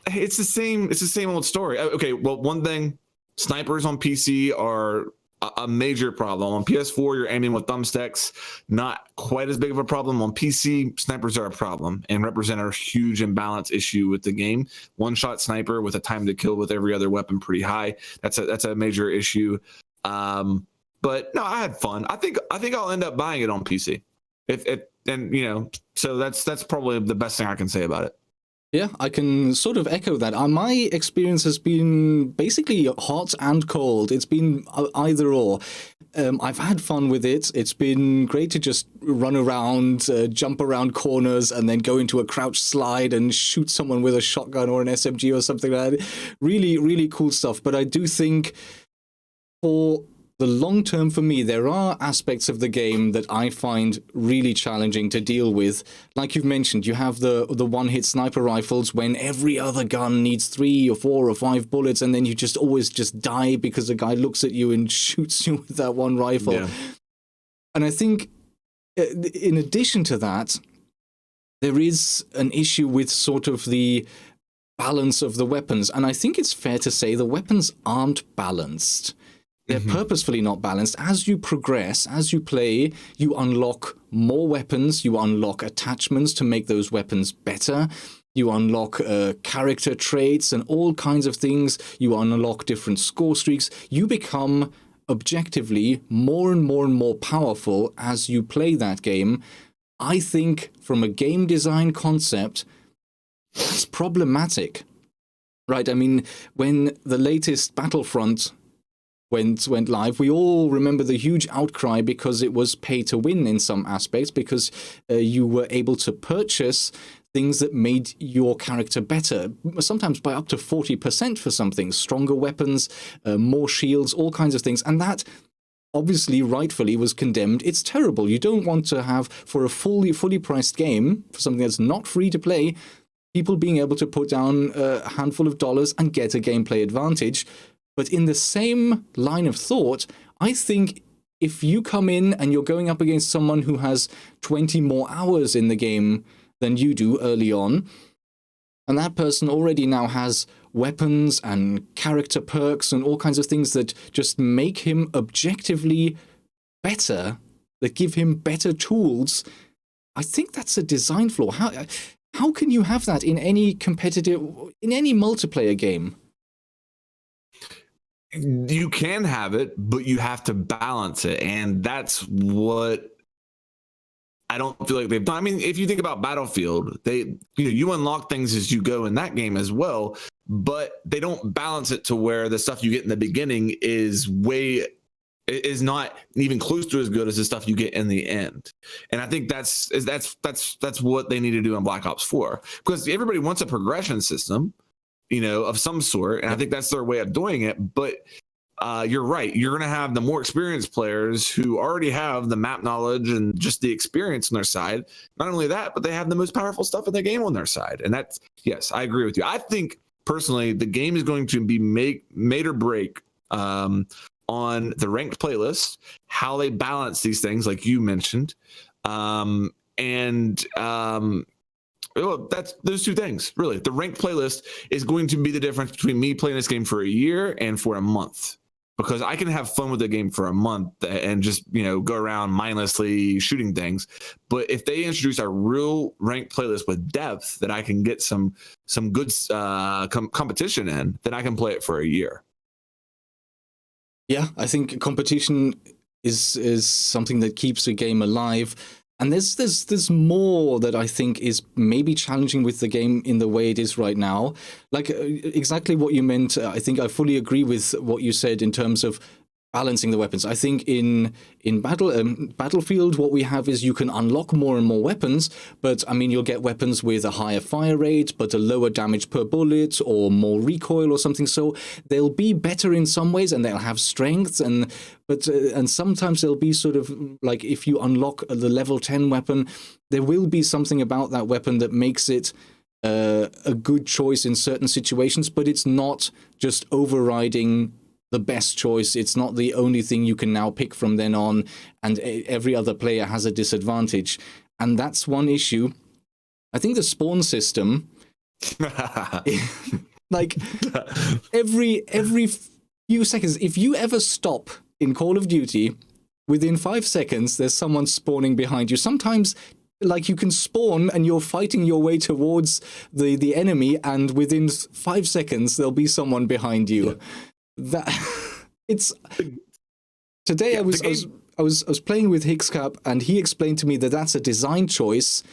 It's the same old story. Okay, well, one thing, snipers on PC are a major problem. On PS4, you're aiming with thumbsticks, not quite as big of a problem. On PC, snipers are a problem and represent a huge imbalance issue with the game. One-shot sniper with a time to kill with every other weapon pretty high. That's a major issue. But no, I had fun. I think I'll end up buying it on PC. So that's probably the best thing I can say about it. Yeah, I can sort of echo that. My experience has been basically hot and cold. It's been either or. I've had fun with it. It's been great to just run around, jump around corners, and then go into a crouch slide and shoot someone with a shotgun or an SMG or something like that. Really, really cool stuff. But I do think for the long term, for me, there are aspects of the game that I find really challenging to deal with. Like you've mentioned, you have the one-hit sniper rifles when every other gun needs 3 or 4 or 5 bullets, and then you just always just die because a guy looks at you and shoots you with that one rifle. Yeah. And I think, in addition to that, there is an issue with sort of the balance of the weapons. And I think it's fair to say the weapons aren't balanced. They're purposefully not balanced. As you progress, as you play, you unlock more weapons, you unlock attachments to make those weapons better, you unlock character traits and all kinds of things, you unlock different score streaks, you become objectively more and more and more powerful as you play that game. I think from a game design concept, that's problematic, right? I mean, when the latest Battlefront went live, we all remember the huge outcry because it was pay to win in some aspects, because you were able to purchase things that made your character better, sometimes by up to 40% for some things, stronger weapons, more shields, all kinds of things. And that obviously rightfully was condemned. It's terrible. You don't want to have, for a fully priced game, for something that's not free to play, people being able to put down a handful of dollars and get a gameplay advantage. But in the same line of thought, I think if you come in and you're going up against someone who has 20 more hours in the game than you do early on, and that person already now has weapons and character perks and all kinds of things that just make him objectively better, that give him better tools, I think that's a design flaw. How can you have that in any multiplayer game? You can have it, but you have to balance it. And that's what I don't feel like they've done. I mean, if you think about Battlefield, you unlock things as you go in that game as well, but they don't balance it to where the stuff you get in the beginning is not even close to as good as the stuff you get in the end. And I think that's what they need to do in Black Ops 4, because everybody wants a progression system, of some sort. And I think that's their way of doing it. But you're right. You're going to have the more experienced players who already have the map knowledge and just the experience on their side. Not only that, but they have the most powerful stuff in the game on their side. And that's, yes, I agree with you. I think personally, the game is going to be made or break on the ranked playlist, how they balance these things, like you mentioned. That's those two things, really. The ranked playlist is going to be the difference between me playing this game for a year and for a month, because I can have fun with the game for a month and just, go around mindlessly shooting things. But if they introduce a real ranked playlist with depth that I can get some good competition in, then I can play it for a year. Yeah, I think competition is something that keeps a game alive. And there's more that I think is maybe challenging with the game in the way it is right now. Like exactly what you meant. I think I fully agree with what you said in terms of balancing the weapons. I think in Battlefield, what we have is you can unlock more and more weapons, but I mean, you'll get weapons with a higher fire rate, but a lower damage per bullet, or more recoil or something. So they'll be better in some ways, and they'll have strengths, and sometimes they'll be sort of like, if you unlock the level 10 weapon, there will be something about that weapon that makes it a good choice in certain situations, but it's not just overriding the best choice. It's not the only thing you can now pick from then on, and every other player has a disadvantage. And that's one issue. I think the spawn system, like every few seconds, if you ever stop in Call of Duty, within 5 seconds, there's someone spawning behind you. Sometimes, like, you can spawn and you're fighting your way towards the enemy, and within 5 seconds, there'll be someone behind you. Yeah. Today I was playing with Hickscap, and he explained to me that that's a design choice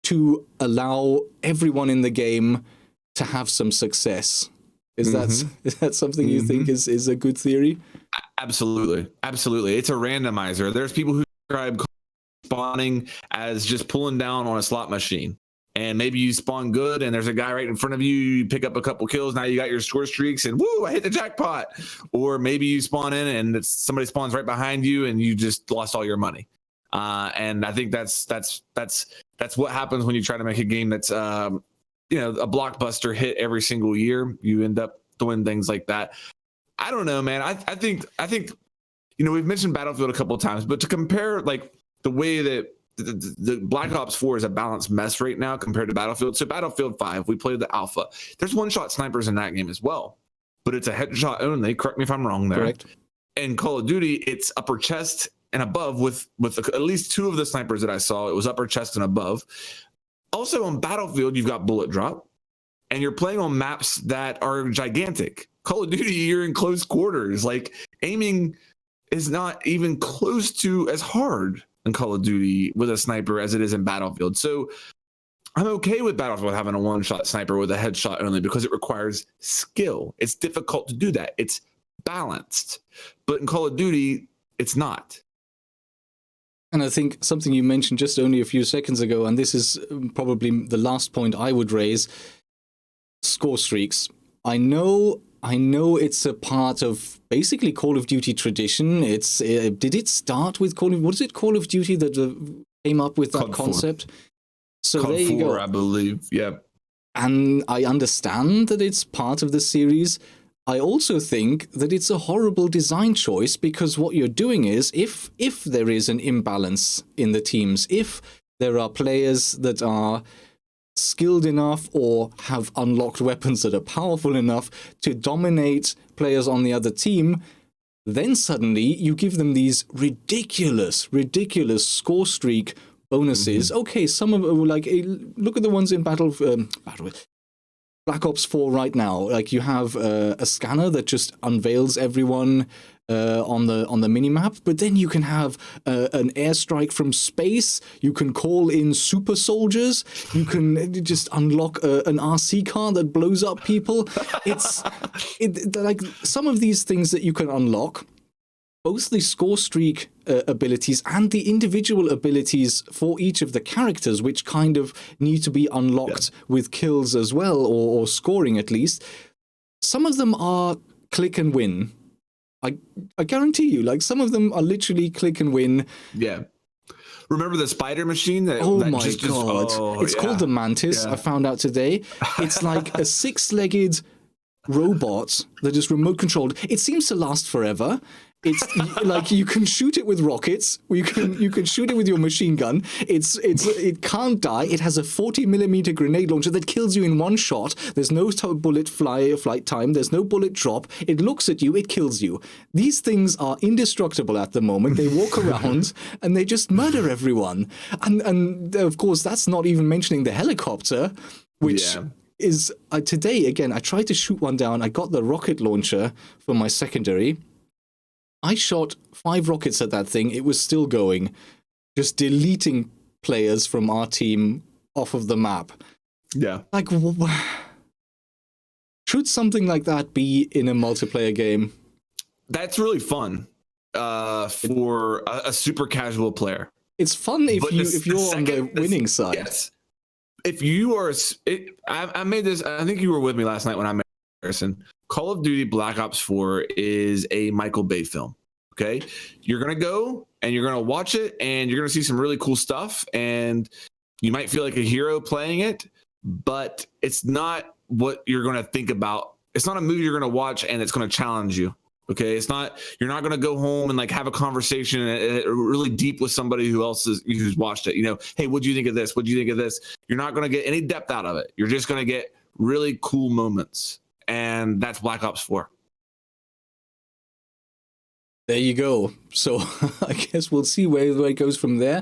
to allow everyone in the game to have some success. Is that something you think is a good theory? Absolutely. It's a randomizer. There's people who describe spawning as just pulling down on a slot machine. And maybe you spawn good, and there's a guy right in front of you. You pick up a couple kills. Now you got your score streaks, and woo, I hit the jackpot. Or maybe you spawn in, and somebody spawns right behind you, and you just lost all your money. And I think that's what happens when you try to make a game that's a blockbuster hit every single year. You end up doing things like that. I don't know, man. I think we've mentioned Battlefield a couple of times, but to compare like the way that the Black Ops 4 is a balanced mess right now compared to Battlefield. So Battlefield 5, we played the alpha. There's one-shot snipers in that game as well, but it's a headshot only. Correct me if I'm wrong there. Correct. In Call of Duty, it's upper chest and above with at least 2 of the snipers that I saw. It was upper chest and above. Also on Battlefield, you've got bullet drop, and you're playing on maps that are gigantic. Call of Duty, you're in close quarters. Like, aiming is not even close to as hard in Call of Duty with a sniper as it is in Battlefield. So I'm okay with Battlefield having a one-shot sniper with a headshot only, because it requires skill. It's difficult to do that. It's balanced. But in Call of Duty, it's not. And I think something you mentioned just only a few seconds ago, and this is probably the last point I would raise, score streaks. I know it's a part of basically Call of Duty tradition. Did it start with Call of Duty that came up with that concept? So COD there you 4, go. I believe. Yeah. And I understand that it's part of the series. I also think that it's a horrible design choice, because what you're doing is, if there is an imbalance in the teams, if there are players that are skilled enough or have unlocked weapons that are powerful enough to dominate players on the other team, then suddenly you give them these ridiculous score streak bonuses. Okay, some of them, like, look at the ones in Black Ops 4 right now. Like, you have a scanner that just unveils everyone on the minimap, but then you can have an airstrike from space. You can call in super soldiers. You can just unlock an RC car that blows up people. Like, some of these things that you can unlock, both the score streak abilities and the individual abilities for each of the characters, which kind of need to be unlocked with kills as well, or scoring at least. Some of them are click and win. I guarantee you, like, some of them are literally click and win. Yeah. Remember the spider machine? That my God. It's called the Mantis, I found out today. It's like a 6-legged robot that is remote controlled. It seems to last forever. It's like, you can shoot it with rockets. You can shoot it with your machine gun. It can't die. It has a 40mm grenade launcher that kills you in one shot. There's no bullet flight time. There's no bullet drop. It looks at you. It kills you. These things are indestructible at the moment. They walk around and they just murder everyone. And of course, that's not even mentioning the helicopter, which is today again. I tried to shoot one down. I got the rocket launcher for my secondary. I shot 5 rockets at that thing. It was still going, just deleting players from our team off of the map. Yeah. Like, should something like that be in a multiplayer game? That's really fun. for a super casual player. It's fun if you're on the winning side. Yes. If you are, I made this. I think you were with me last night when I made Harrison. Call of Duty Black Ops 4 is a Michael Bay film. Okay, you're gonna go and you're gonna watch it, and you're gonna see some really cool stuff, and you might feel like a hero playing it, but it's not what you're gonna think about. It's not a movie you're gonna watch and it's gonna challenge you. Okay, it's not. You're not gonna go home and like have a conversation really deep with somebody who's watched it. You know, hey, what do you think of this? What do you think of this? You're not gonna get any depth out of it. You're just gonna get really cool moments, and that's Black Ops 4. There you go. So I guess we'll see where it goes from there.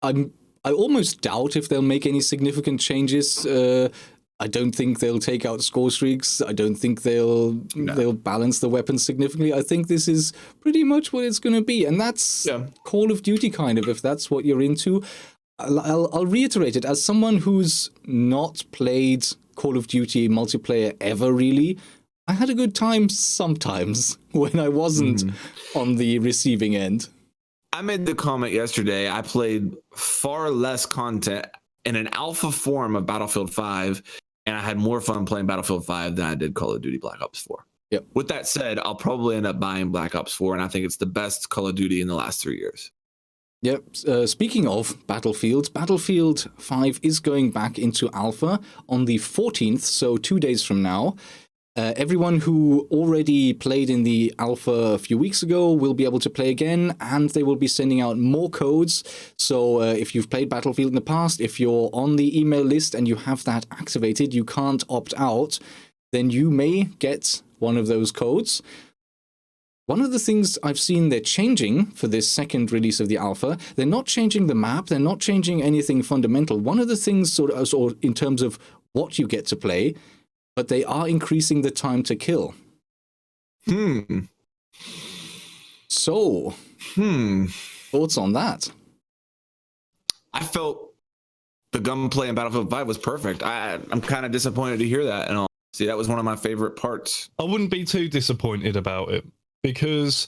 I almost doubt if they'll make any significant changes. I don't think they'll take out score streaks. I don't think they'll balance the weapons significantly. I think this is pretty much what it's going to be, and that's Call of Duty kind of. If that's what you're into, I'll reiterate it as someone who's not played Call of Duty multiplayer ever really. I had a good time sometimes when I wasn't on the receiving end. I made the comment yesterday. I played far less content in an alpha form of Battlefield 5. And I had more fun playing Battlefield 5 than I did Call of Duty Black Ops 4. Yep. With that said, I'll probably end up buying Black Ops 4, and I think it's the best Call of Duty in the last 3 years. Yep. Speaking of Battlefield 5 is going back into alpha on the 14th, so 2 days from now. Everyone who already played in the alpha a few weeks ago will be able to play again, and they will be sending out more codes. So if you've played Battlefield in the past, if you're on the email list and you have that activated, you can't opt out, then you may get one of those codes. One of the things I've seen they're changing for this second release of the alpha, they're not changing the map, they're not changing anything fundamental. One of the things sort of in terms of what you get to play, but they are increasing the time to kill. So, thoughts on that? I felt the gunplay in Battlefield 5 was perfect. I'm kind of disappointed to hear that. And see, that was one of my favorite parts. I wouldn't be too disappointed about it because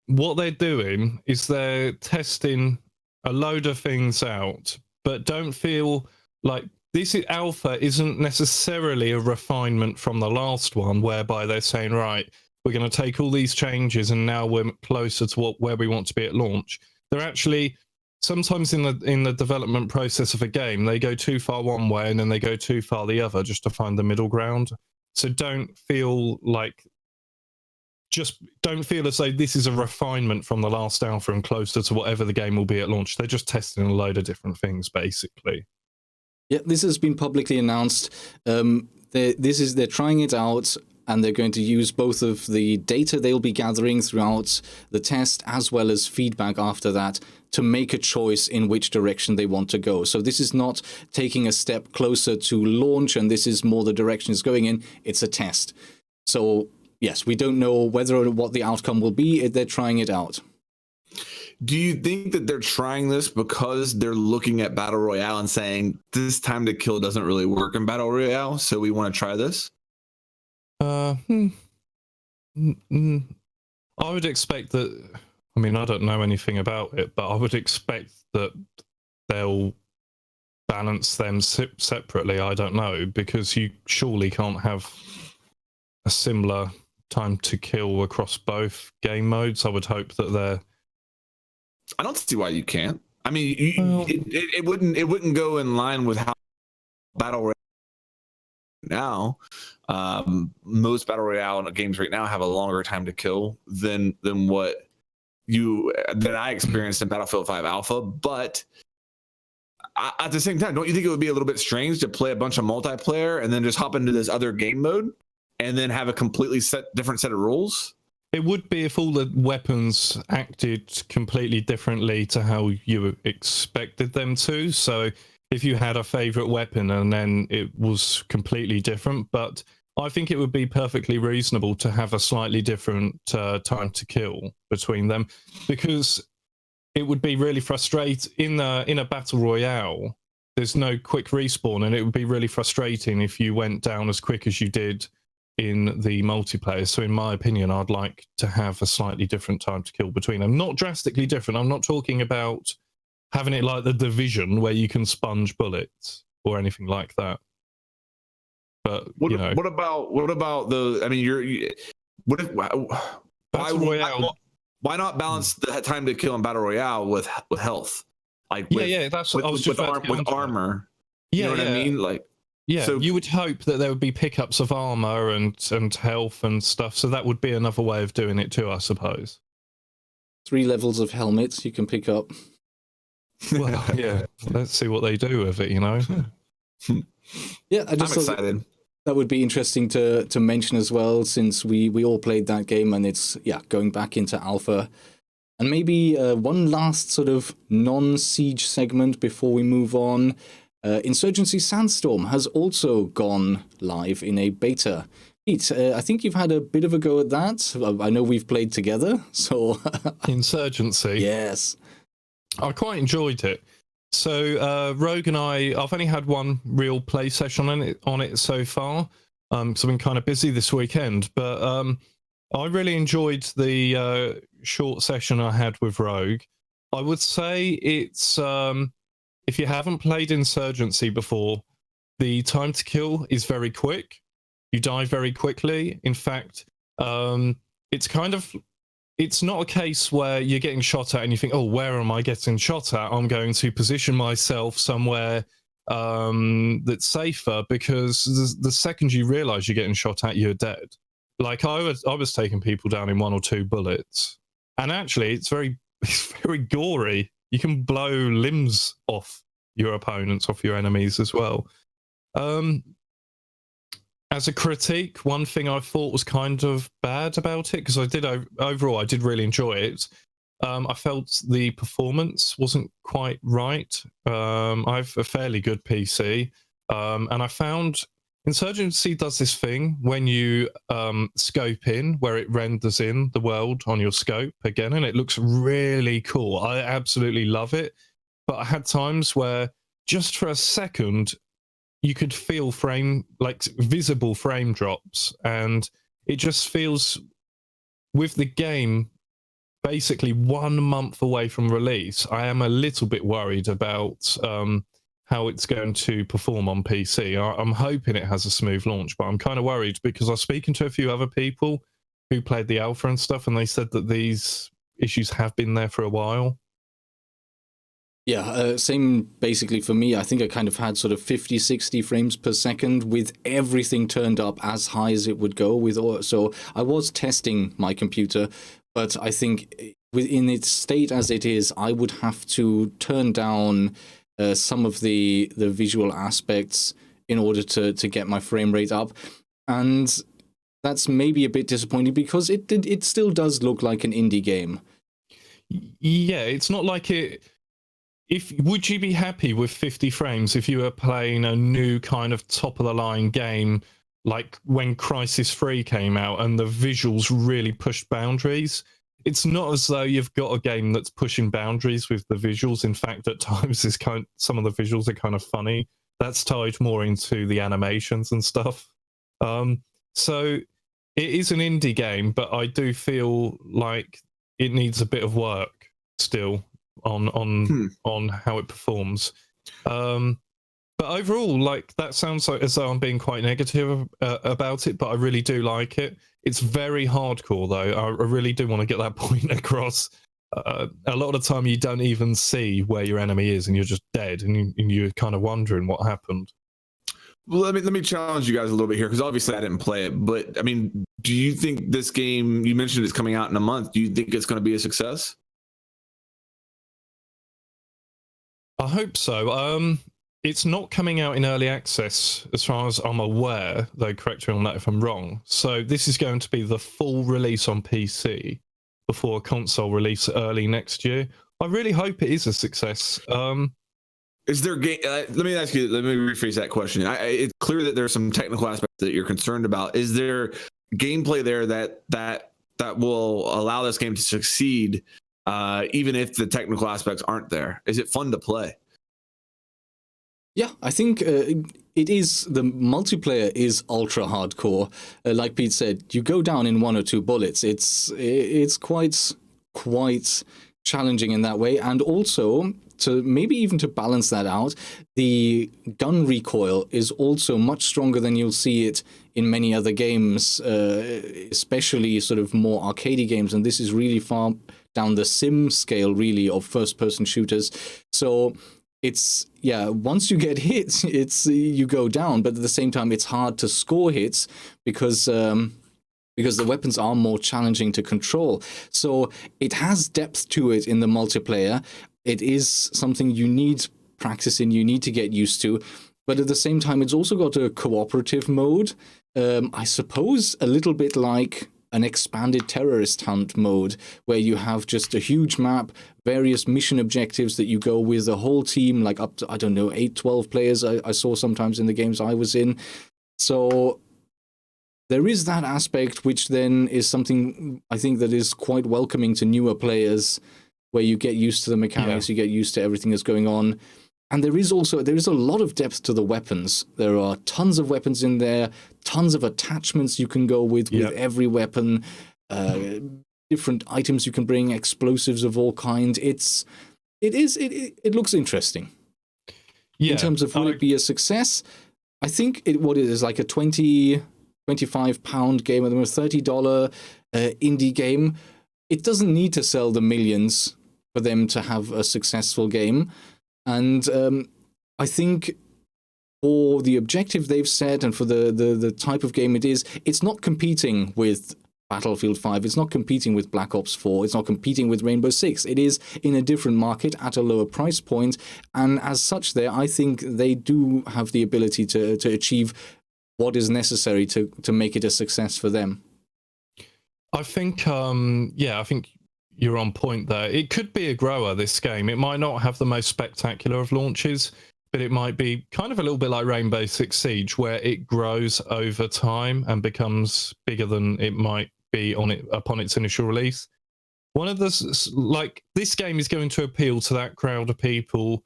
what they're doing is they're testing a load of things out, but don't feel like this alpha isn't necessarily a refinement from the last one, whereby they're saying, right, we're going to take all these changes and now we're closer to where we want to be at launch. They're actually, sometimes in the development process of a game, they go too far one way and then they go too far the other just to find the middle ground. So don't feel as though this is a refinement from the last alpha and closer to whatever the game will be at launch. They're just testing a load of different things, basically. Yeah, this has been publicly announced. They're trying it out, and they're going to use both of the data they'll be gathering throughout the test as well as feedback after that to make a choice in which direction they want to go. So this is not taking a step closer to launch, and this is more the direction it's going in. It's a test. So yes, we don't know whether or what the outcome will be. They're trying it out. Do you think that they're trying this because they're looking at Battle Royale and saying this time to kill doesn't really work in Battle Royale, so we want to try this? I would expect that. I mean, I don't know anything about it, but I would expect that they'll balance them separately. I don't know, because you surely can't have a similar time to kill across both game modes. I would hope that they're. I don't see why you can't. I mean, it wouldn't go in line with how Battle Royale now. Most Battle Royale games right now have a longer time to kill than what I experienced in Battlefield 5 Alpha. But at the same time, don't you think it would be a little bit strange to play a bunch of multiplayer and then just hop into this other game mode and then have a completely different set of rules? It would be if all the weapons acted completely differently to how you expected them to. So if you had a favorite weapon and then it was completely different, but I think it would be perfectly reasonable to have a slightly different time to kill between them, because it would be really frustrating in a battle royale. There's no quick respawn, and it would be really frustrating if you went down as quick as you did in the multiplayer. So in my opinion, I'd like to have a slightly different time to kill between them. Not drastically different. I'm not talking about having it like the Division where you can sponge bullets or anything like that. But what, you know, what about the? I mean, what if why not balance the time to kill in battle royale with health? Like that's what I was just with armor. Yeah, you know what I mean? Like, yeah, so you would hope that there would be pickups of armor and health and stuff. So that would be another way of doing it too, I suppose. 3 levels of helmets you can pick up. Well, yeah. Let's see what they do with it, you know. Yeah, I'm excited. That would be interesting to mention as well, since we all played that game and it's going back into alpha. And maybe one last sort of non-siege segment before we move on. Insurgency Sandstorm has also gone live in a beta. Pete, I think you've had a bit of a go at that. I know we've played together, so... Insurgency? Yes. I quite enjoyed it. So Rogue and I've only had one real play session on it so far, because I've been kind of busy this weekend, but I really enjoyed the short session I had with Rogue. I would say it's, if you haven't played Insurgency before, the time to kill is very quick. You die very quickly. In fact, it's not a case where you're getting shot at and you think, oh, where am I getting shot at? I'm going to position myself somewhere that's safer, because the second you realize you're getting shot at, you're dead. Like I was taking people down in 1 or 2 bullets. And actually, it's very gory. You can blow limbs off your opponents, off your enemies as well. As a critique, one thing I thought was kind of bad about it, because overall I did really enjoy it. I felt the performance wasn't quite right. I have a fairly good PC, and I found Insurgency does this thing when you scope in, where it renders in the world on your scope again, and it looks really cool. I absolutely love it. But I had times where just for a second, you could feel visible frame drops, and it just feels, with the game basically 1 month away from release, I am a little bit worried about how it's going to perform on PC. I'm hoping it has a smooth launch, but I'm kind of worried because I was speaking to a few other people who played the alpha and stuff, and they said that these issues have been there for a while. Yeah, same basically for me. I think I kind of had sort of 50, 60 frames per second with everything turned up as high as it would go. So I was testing my computer, but I think within its state as it is, I would have to turn down some of the visual aspects in order to get my frame rate up. And that's maybe a bit disappointing because it still does look like an indie game. Yeah, it's not like it... would you be happy with 50 frames if you were playing a new kind of top-of-the-line game, like when Crisis 3 came out and the visuals really pushed boundaries? It's not as though you've got a game that's pushing boundaries with the visuals. In fact, at times some of the visuals are kind of funny. That's tied more into the animations and stuff. So it is an indie game, but I do feel like it needs a bit of work still on how it performs. But overall, like, that sounds like as though I'm being quite negative about it, but I really do like it. It's very hardcore, though. I really do want to get that point across. A lot of the time, you don't even see where your enemy is, and you're just dead, and you're kind of wondering what happened. Well, let me challenge you guys a little bit here, because obviously I didn't play it. But I mean, do you think this game, you mentioned it's coming out in a month, do you think it's going to be a success? I hope so. It's not coming out in early access, as far as I'm aware, though correct me on that if I'm wrong. So this is going to be the full release on PC before a console release early next year. I really hope it is a success. Is there game? Let me rephrase that question. It's clear that there's some technical aspects that you're concerned about. Is there gameplay there that will allow this game to succeed, even if the technical aspects aren't there? Is it fun to play? Yeah, I think it is, the multiplayer is ultra hardcore. Like Pete said, you go down in 1 or 2 bullets. It's quite challenging in that way. And also, to maybe even to balance that out, the gun recoil is also much stronger than you'll see it in many other games, especially sort of more arcadey games. And this is really far down the sim scale, really, of first-person shooters. So it's, once you get hit, you go down. But at the same time, it's hard to score hits because the weapons are more challenging to control. So it has depth to it in the multiplayer. It is something you need practice in, you need to get used to. But at the same time, it's also got a cooperative mode. I suppose a little bit like an expanded terrorist hunt mode, where you have just a huge map, various mission objectives that you go with the whole team, like up to, I don't know, 8, 12 players I saw sometimes in the games I was in. So there is that aspect, which then is something I think that is quite welcoming to newer players, where you get used to the mechanics, you get used to everything that's going on. And there is a lot of depth to the weapons. There are tons of weapons in there, tons of attachments you can go with every weapon, different items you can bring, explosives of all kinds. It looks interesting. In terms of will it be a success? I think what it is, like a £25 game, or a $30 indie game. It doesn't need to sell the millions for them to have a successful game. And I think for the objective they've set and for the type of game it is, it's not competing with Battlefield 5, it's not competing with Black Ops 4, it's not competing with Rainbow Six. It is in a different market at a lower price point, and as such I think they do have the ability to achieve what is necessary to make it a success for them. I think, I think you're on point there. It could be a grower, this game. It might not have the most spectacular of launches, but it might be kind of a little bit like Rainbow Six Siege, where it grows over time and becomes bigger than it might be upon its initial release. One of this game is going to appeal to that crowd of people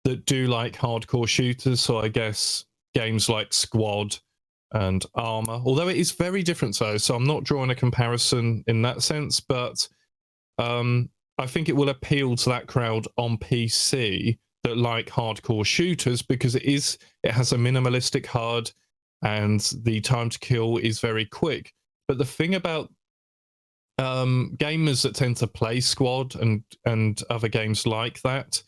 that do like hardcore shooters. So I guess games like Squad and Arma, although it is very different, so I'm not drawing a comparison in that sense, but I think it will appeal to that crowd on PC that like hardcore shooters, because it has a minimalistic HUD and the time to kill is very quick. But the thing about gamers that tend to play Squad and other games like that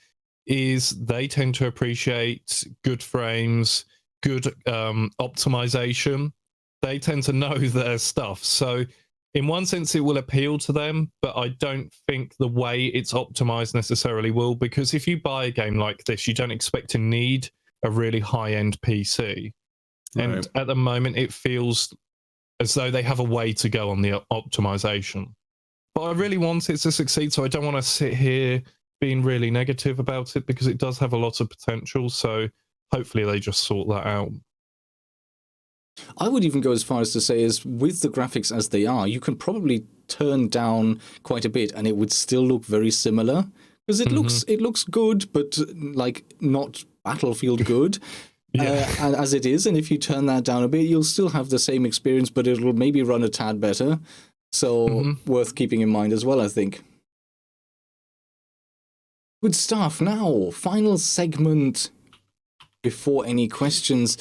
is they tend to appreciate good frames, good optimization. They tend to know their stuff. So in one sense, it will appeal to them, but I don't think the way it's optimized necessarily will, because if you buy a game like this, you don't expect to need a really high-end PC. Right. And at the moment, it feels as though they have a way to go on the optimization. But I really want it to succeed, so I don't want to sit here being really negative about it, because it does have a lot of potential. So hopefully they just sort that out. I would even go as far as to say, is with the graphics as they are, you can probably turn down quite a bit and it would still look very similar, because it looks good, but like not Battlefield good. As it is. And if you turn that down a bit, you'll still have the same experience, but it'll maybe run a tad better. So worth keeping in mind as well, I think. Good stuff. Now, final segment before any questions.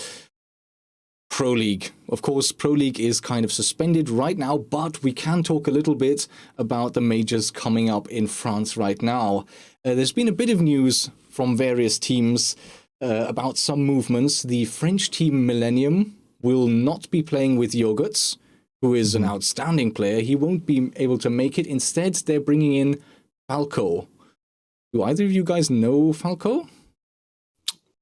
Pro League. Of course, Pro League is kind of suspended right now, but we can talk a little bit about the majors coming up in France right now. There's been a bit of news from various teams about some movements. The French team Millennium will not be playing with Yogurts, who is an outstanding player. He won't be able to make it. Instead, they're bringing in Falco. Do either of you guys know Falco?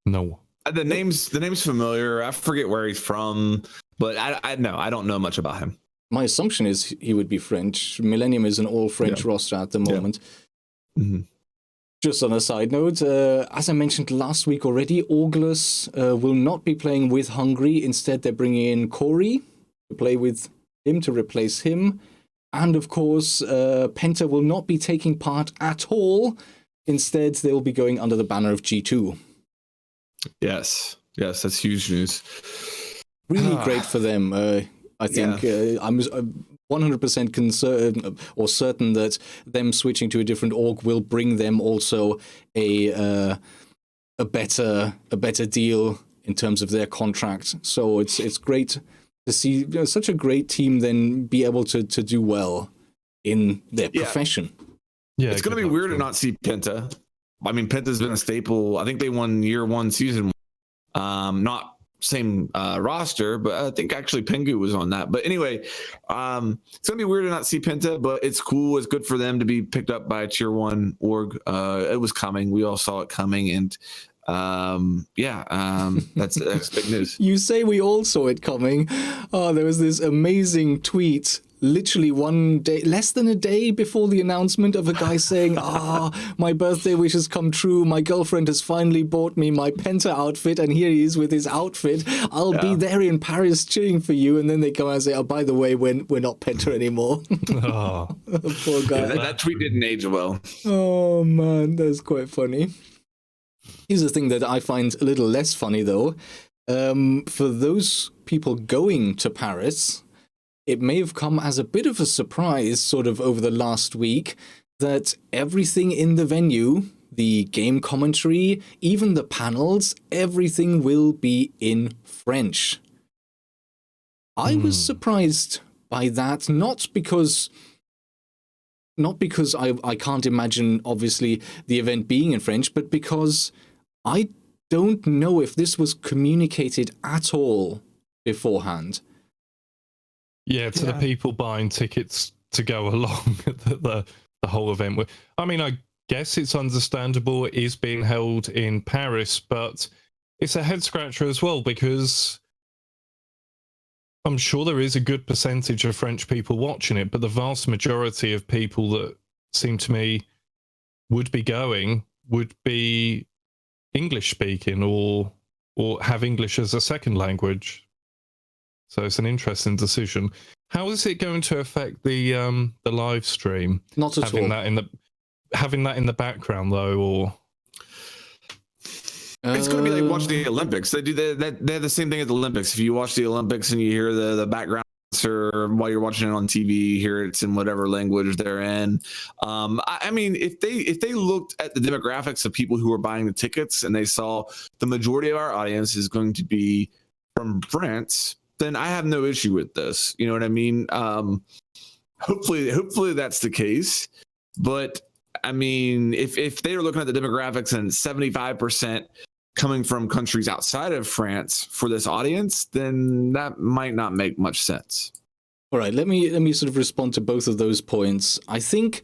No. The name's familiar. I forget where he's from, but I don't know much about him. My assumption is he would be French. Millennium is an all-French roster at the moment. Yeah. Just on a side note, as I mentioned last week already, Augulus will not be playing with Hungary. Instead, they're bringing in Corey to play with him, to replace him. And of course, Penta will not be taking part at all. Instead, they'll be going under the banner of G2. Yes. Yes, that's huge news. Really great for them. I think I'm 100% concerned or certain that them switching to a different org will bring them also a better deal in terms of their contract. So it's great to see such a great team then be able to do well in their profession. Yeah, it's going to be weird to not see Penta. I mean, Penta's been a staple. I think they won year one, season one. Not same roster, but I think actually Pengu was on that. But anyway, it's going to be weird to not see Penta, but it's cool. It's good for them to be picked up by a tier one org. It was coming. We all saw it coming. And that's big news. You say we all saw it coming. Oh, there was this amazing tweet literally one day, less than a day before the announcement, of a guy saying, my birthday wish has come true. My girlfriend has finally bought me my Penta outfit, and here he is with his outfit. I'll be there in Paris cheering for you. And then they come out and say, by the way, we're not Penta anymore. Poor guy. That tweet didn't age well. Oh, man, that's quite funny. Here's the thing that I find a little less funny, though. For those people going to Paris, it may have come as a bit of a surprise sort of over the last week that everything in the venue, the game commentary, even the panels, everything will be in French. I was surprised by that, not because I can't imagine, obviously, the event being in French, but because I don't know if this was communicated at all beforehand. Yeah, to the people buying tickets to go along the whole event. I mean, I guess it's understandable it is being held in Paris, but it's a head scratcher as well, because I'm sure there is a good percentage of French people watching it, but the vast majority of people that seem to me would be going would be English speaking or have English as a second language. So it's an interesting decision. How is it going to affect the live stream? Not at all. Having that in the background though, or it's going to be like watching the Olympics. They do they're the same thing at the Olympics. If you watch the Olympics and you hear the background or while you're watching it on TV, hear it's in whatever language they're in. I mean, if they looked at the demographics of people who are buying the tickets and they saw the majority of our audience is going to be from France, then I have no issue with this. You know what I mean? Hopefully that's the case. But I mean, if they are looking at the demographics and 75% coming from countries outside of France for this audience, then that might not make much sense. All right, let me sort of respond to both of those points. I think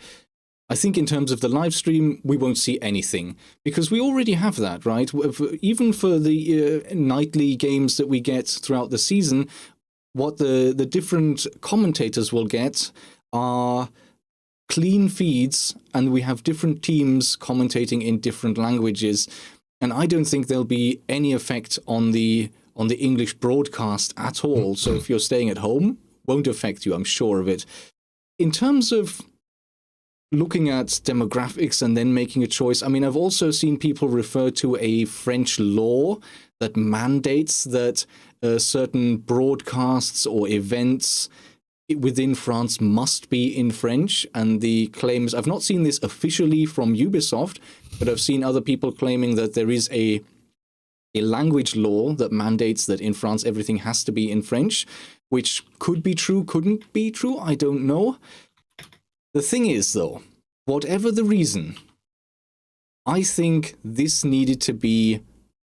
in terms of the live stream, we won't see anything because we already have that, right? Even for the nightly games that we get throughout the season, what the different commentators will get are clean feeds, and we have different teams commentating in different languages. And I don't think there'll be any effect on the English broadcast at all. So if you're staying at home, won't affect you, I'm sure of it. In terms of looking at demographics and then making a choice, I mean, I've also seen people refer to a French law that mandates that certain broadcasts or events within France must be in French, and the claims, I've not seen this officially from Ubisoft, but I've seen other people claiming that there is a language law that mandates that in France everything has to be in French, which could be true, couldn't be true, I don't know. The thing is, though, whatever the reason, I think this needed to be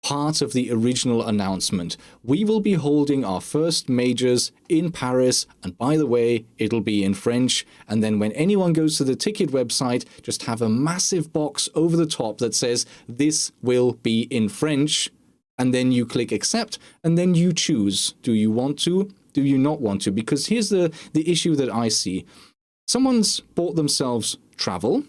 part of the original announcement. We will be holding our first majors in Paris, and by the way, it'll be in French. And then when anyone goes to the ticket website, just have a massive box over the top that says, this will be in French. And then you click accept, and then you choose. Do you want to? Do you not want to? Because here's the issue that I see. Someone's bought themselves travel.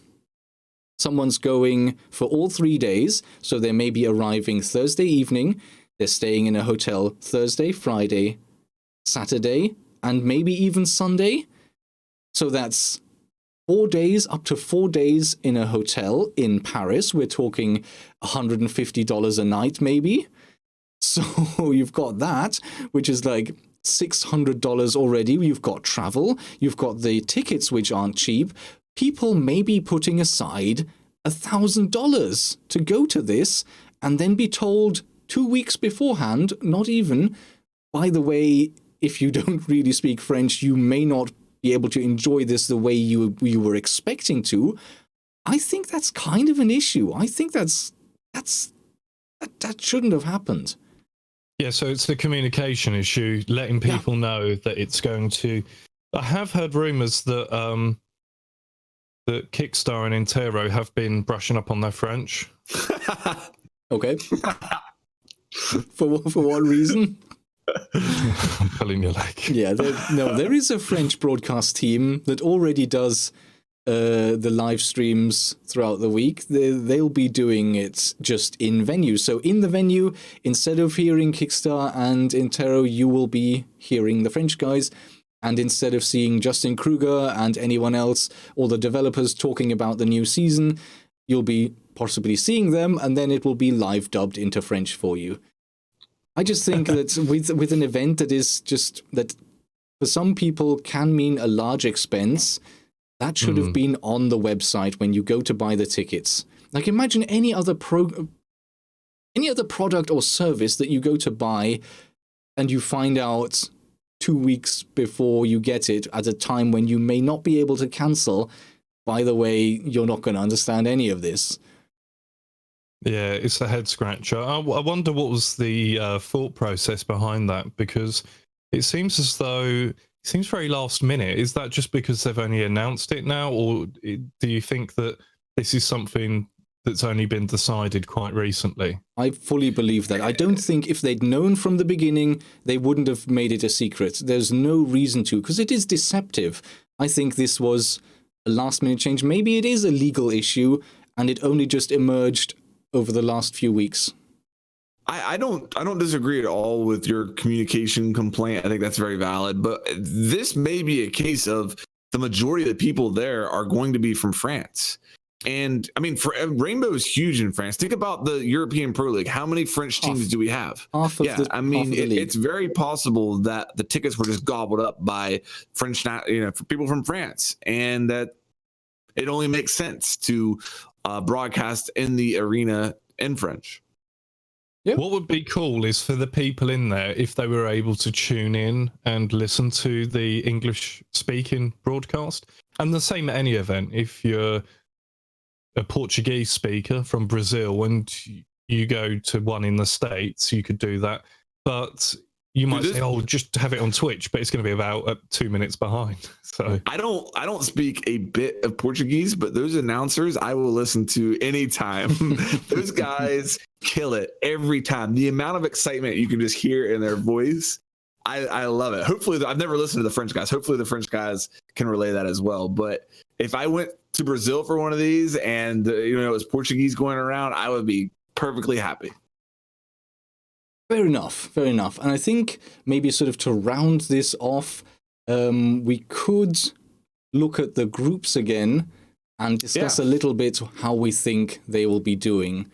Someone's going for all 3 days, so they may be arriving Thursday evening. They're staying in a hotel Thursday, Friday, Saturday, and maybe even Sunday. So that's 4 days, up to 4 days in a hotel in Paris. We're talking $150 a night, maybe. So you've got that, which is like $600 already. You've got travel. You've got the tickets, which aren't cheap. People may be putting aside $1,000 to go to this and then be told 2 weeks beforehand, not even, by the way, if you don't really speak French, you may not be able to enjoy this the way you were expecting to. I think that's kind of an issue. I think that shouldn't have happened. Yeah, so it's a communication issue, letting people know that it's going to. I have heard rumors that that Kickstarter and Intero have been brushing up on their French. Okay. For what reason? I'm pulling your leg. Yeah, there is a French broadcast team that already does the live streams throughout the week. They'll be doing it just in venue. So in the venue, instead of hearing Kickstarter and Intero, you will be hearing the French guys. And instead of seeing Justin Kruger and anyone else, all the developers talking about the new season, you'll be possibly seeing them, and then it will be live dubbed into French for you. I just think that with an event that is just that for some people can mean a large expense, that should have been on the website when you go to buy the tickets. Like imagine any other product or service that you go to buy and you find out 2 weeks before you get it at a time when you may not be able to cancel. By the way, you're not going to understand any of this. Yeah, it's a head scratcher. I wonder what was the thought process behind that, because it seems as though it seems very last minute. Is that just because they've only announced it now, or do you think that this is something that's only been decided quite recently? I fully believe that. I don't think if they'd known from the beginning, they wouldn't have made it a secret. There's no reason to, because it is deceptive. I think this was a last-minute change. Maybe it is a legal issue, and it only just emerged over the last few weeks. I don't disagree at all with your communication complaint. I think that's very valid. But this may be a case of the majority of the people there are going to be from France. And I mean, Rainbow is huge in France. Think about the European Pro League. How many French teams do we have? It's very possible that the tickets were just gobbled up by French, for people from France, and that it only makes sense to broadcast in the arena in French. Yep. What would be cool is for the people in there, if they were able to tune in and listen to the English speaking broadcast. And the same at any event. If you're a Portuguese speaker from Brazil and you go to one in the States, you could do that. But you might say, "Oh, just have it on Twitch," but it's going to be about 2 minutes behind. So I don't speak a bit of Portuguese, but those announcers I will listen to anytime. Those guys kill it every time. The amount of excitement you can just hear in their voice, I love it. Hopefully, I've never listened to the French guys. Hopefully, the French guys can relay that as well. But if I went to Brazil for one of these and it was Portuguese going around, I would be perfectly happy. Fair enough. And I think maybe sort of to round this off, we could look at the groups again and discuss a little bit how we think they will be doing.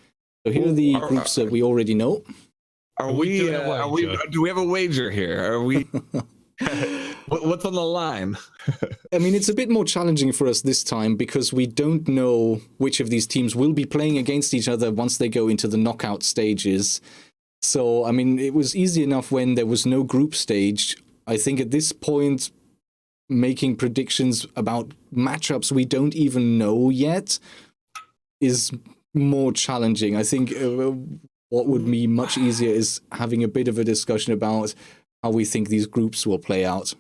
So here are the groups that we already know. Do we have a wager here? Are we? What's on the line? I mean, it's a bit more challenging for us this time because we don't know which of these teams will be playing against each other once they go into the knockout stages. So, I mean, it was easy enough when there was no group stage. I think at this point, making predictions about matchups we don't even know yet is more challenging. I think what would be much easier is having a bit of a discussion about how we think these groups will play out.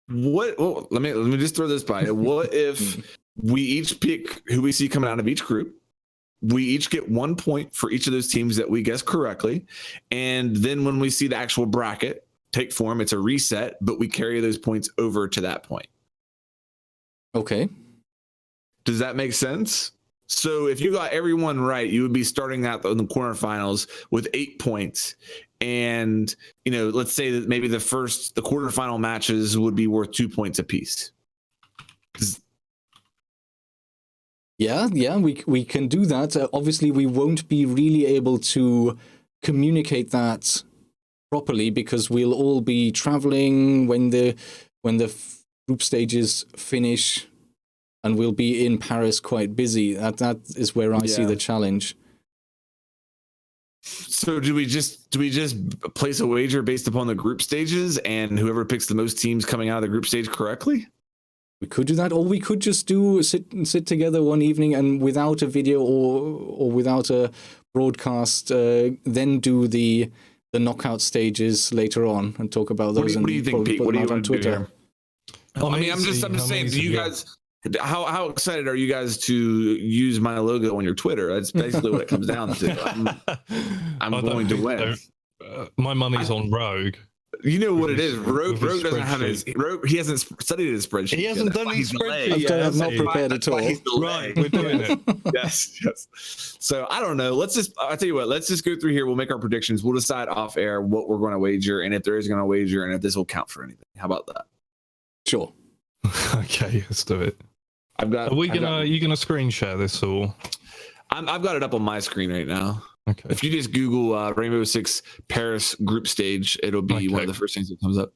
Well, let me just throw this by. What if we each pick who we see coming out of each group? We each get 1 point for each of those teams that we guess correctly. And then when we see the actual bracket take form, it's a reset, but we carry those points over to that point. Okay. Does that make sense? So if you got everyone right, you would be starting out in the quarterfinals with 8 points. And, let's say that maybe the quarterfinal matches would be worth 2 points apiece. Yeah, we can do that. Obviously, we won't be really able to communicate that properly, because we'll all be traveling when the group stages finish, and we'll be in Paris quite busy. That is where I see the challenge. So do we just place a wager based upon the group stages, and whoever picks the most teams coming out of the group stage correctly? We could do that, or we could just sit together one evening and without a video or without a broadcast, then do the knockout stages later on and talk about those. What do you think, Pete? What do you want to do here? I mean, I'm just saying, do you guys? How excited are you guys to use my logo on your Twitter? That's basically what it comes down to. I'm going to win. My money's on Rogue. You know what it is. Rogue doesn't have his. Rogue, he hasn't studied his spreadsheet. He hasn't done his spreadsheet. I'm not prepared at all. Right, we're doing it. Yes. So I don't know. I'll tell you what. Let's just go through here. We'll make our predictions. We'll decide off air what we're going to wager, and if there is going to wager, and if this will count for anything. How about that? Sure. Okay, let's do it. Are you gonna screen share this, or? I've got it up on my screen right now. Okay. If you just Google Rainbow Six Paris group stage, it'll be one of the first things that comes up.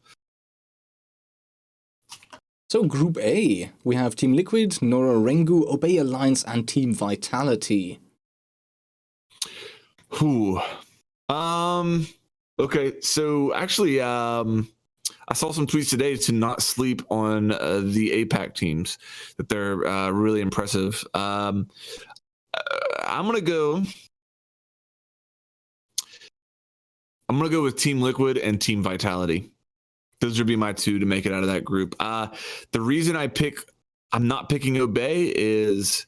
So Group A, we have Team Liquid, Nora Rengu, Obey Alliance, and Team Vitality. Okay, so actually, I saw some tweets today to not sleep on the APAC teams, that they're really impressive. I'm gonna go with Team Liquid and Team Vitality. Those would be my two to make it out of that group. The reason I'm not picking Obey is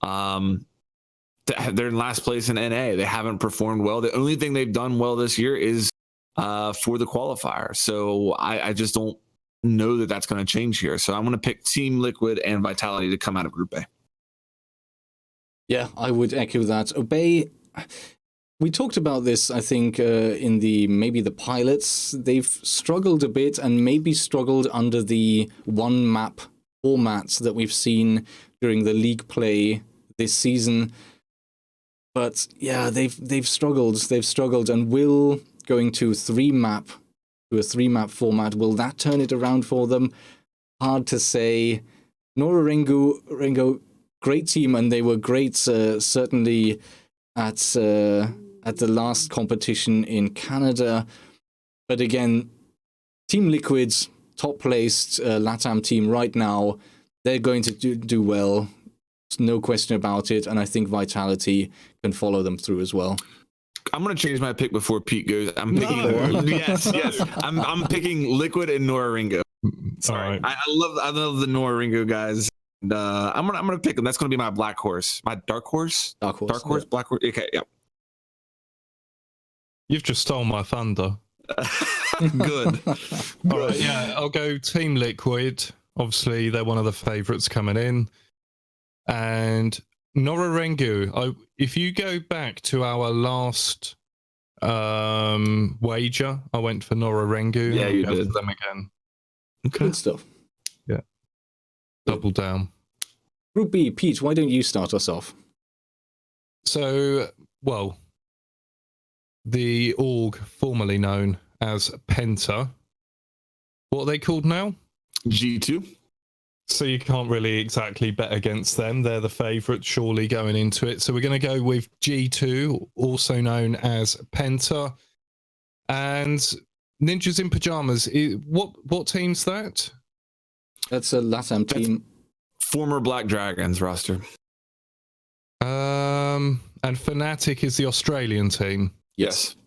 they're in last place in NA. They haven't performed well. The only thing they've done well this year is for the qualifier. So I just don't know that that's going to change here. So I'm going to pick Team Liquid and Vitality to come out of Group A. Yeah, I would echo that. Obey, we talked about this, I think, in maybe the pilots. They've struggled a bit and maybe struggled under the one map formats that we've seen during the league play this season. But yeah, they've struggled, and will going to a three map format, will that turn it around for them? Hard to say. Nora Rengu, great team, and they were great certainly at the last competition in Canada. But again, Team Liquid's top placed LATAM team right now. They're going to do well. No question about it, and I think Vitality can follow them through as well. I'm going to change my pick before Pete goes. I'm picking yes. I'm picking Liquid and Nora Rengu. Sorry, right. I love the Nora Rengu guys. And, I'm gonna pick them. That's going to be my black horse, my dark horse, yeah. Black horse. Okay, yeah. You've just stole my thunder. Good. All right, yeah, I'll go Team Liquid. Obviously, they're one of the favourites coming in. And Nora Rengu, if you go back to our last wager, I went for Nora Rengu. Yeah, you did. For them again. Okay. Good stuff. Yeah. Double down. Group B, Pete, why don't you start us off? So, well, the org formerly known as Penta, what are they called now? G2. So you can't really exactly bet against them. They're the favourite, surely, going into it. So we're going to go with G2, also known as Penta. And Ninjas in Pyjamas, what team's that? That's a LATAM team. Former Black Dragons roster. And Fnatic is the Australian team. Yes.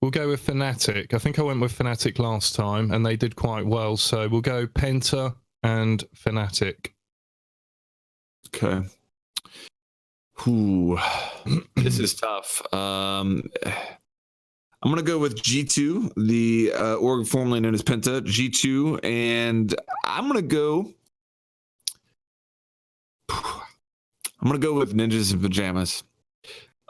We'll go with Fnatic. I think I went with Fnatic last time, and they did quite well. So we'll go Penta and Fnatic. Okay. This is tough. I'm gonna go with G2, the org formerly known as Penta, G2, and I'm gonna go with Ninjas in Pyjamas.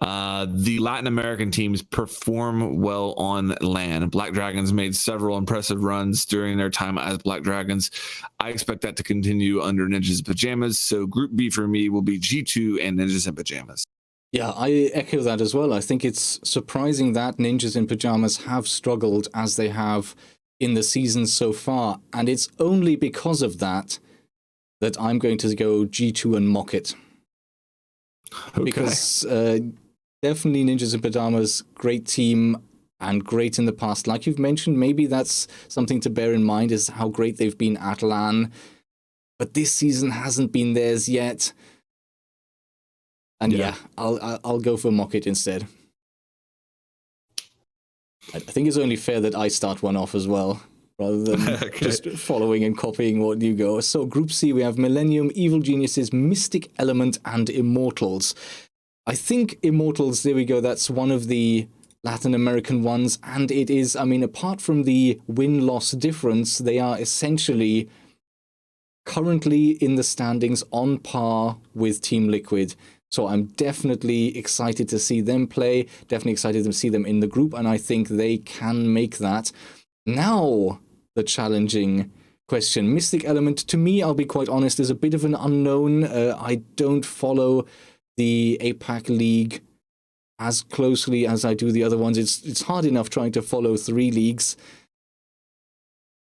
The Latin American teams perform well on LAN. Black Dragons made several impressive runs during their time as Black Dragons. I expect that to continue under Ninjas in Pyjamas. So Group B for me will be G2 and Ninjas in Pyjamas. Yeah, I echo that as well. I think it's surprising that Ninjas in Pajamas have struggled as they have in the season so far, and it's only because of that that I'm going to go G2 and mock it. Okay. Because definitely Ninjas in Pajamas, great team and great in the past. Like you've mentioned, maybe that's something to bear in mind, is how great they've been at LAN. But this season hasn't been theirs yet. And yeah, I'll go for mock it instead. I think it's only fair that I start one off as well, rather than just following and copying what you go. So Group C, we have Millennium, Evil Geniuses, Mystic Element, and Immortals. I think Immortals, there we go, that's one of the Latin American ones, and it is, I mean, apart from the win-loss difference, they are essentially currently in the standings on par with Team Liquid. So I'm definitely excited to see them play, definitely excited to see them in the group, and I think they can make that. Now, the challenging question. Mystic Element, to me, I'll be quite honest, is a bit of an unknown. I don't follow the APAC League as closely as I do the other ones. It's hard enough trying to follow 3 leagues.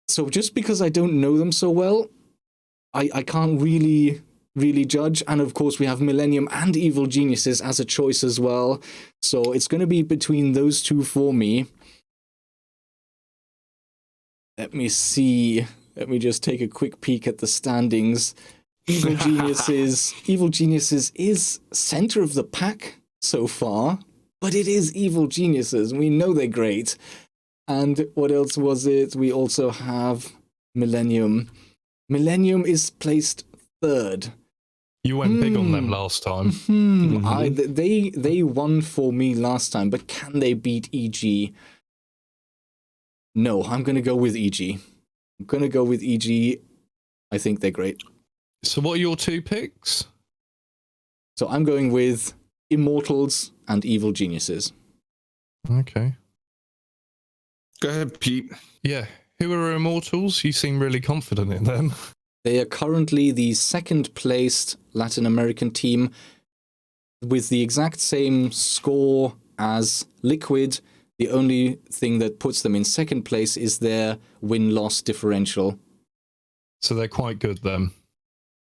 So just because I don't know them so well, I can't really judge. And of course, we have Millennium and Evil Geniuses as a choice as well. So it's going to be between those two for me. Let me see. Let me just take a quick peek at the standings. Evil Geniuses is center of the pack so far, but it is Evil Geniuses. We know they're great. And what else was it? We also have Millennium. Millennium is placed 3rd. You went big on them last time. They won for me last time, but can they beat EG? No, I'm going to go with EG. I think they're great. So what are your 2 picks? So I'm going with Immortals and Evil Geniuses. Okay. Go ahead, Pete. Yeah. Who are Immortals? You seem really confident in them. They are currently the 2nd placed Latin American team with the exact same score as Liquid. The only thing that puts them in 2nd place is their win-loss differential. So they're quite good then.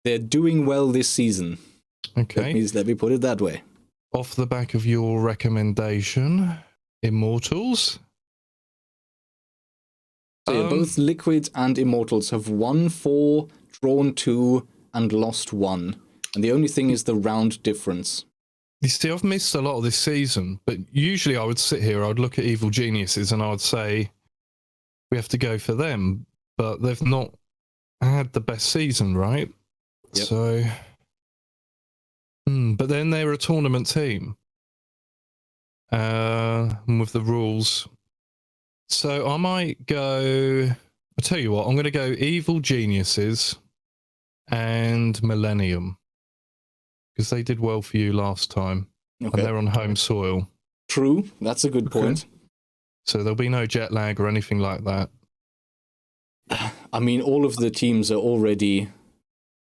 They're doing well this season. Okay. Let me put it that way. Off the back of your recommendation, Immortals. So both Liquid and Immortals have won 4, drawn 2, and lost 1. And the only thing is the round difference. You see, I've missed a lot of this season, but usually I would sit here, I'd look at Evil Geniuses and I'd say, we have to go for them. But they've not had the best season, right? Yep. So, but then they're a tournament team. With the rules. So I might go, I'll tell you what, I'm going to go Evil Geniuses and Millennium. Because they did well for you last time. Okay. And they're on home soil. True, that's a good point. So there'll be no jet lag or anything like that. I mean, all of the teams are already...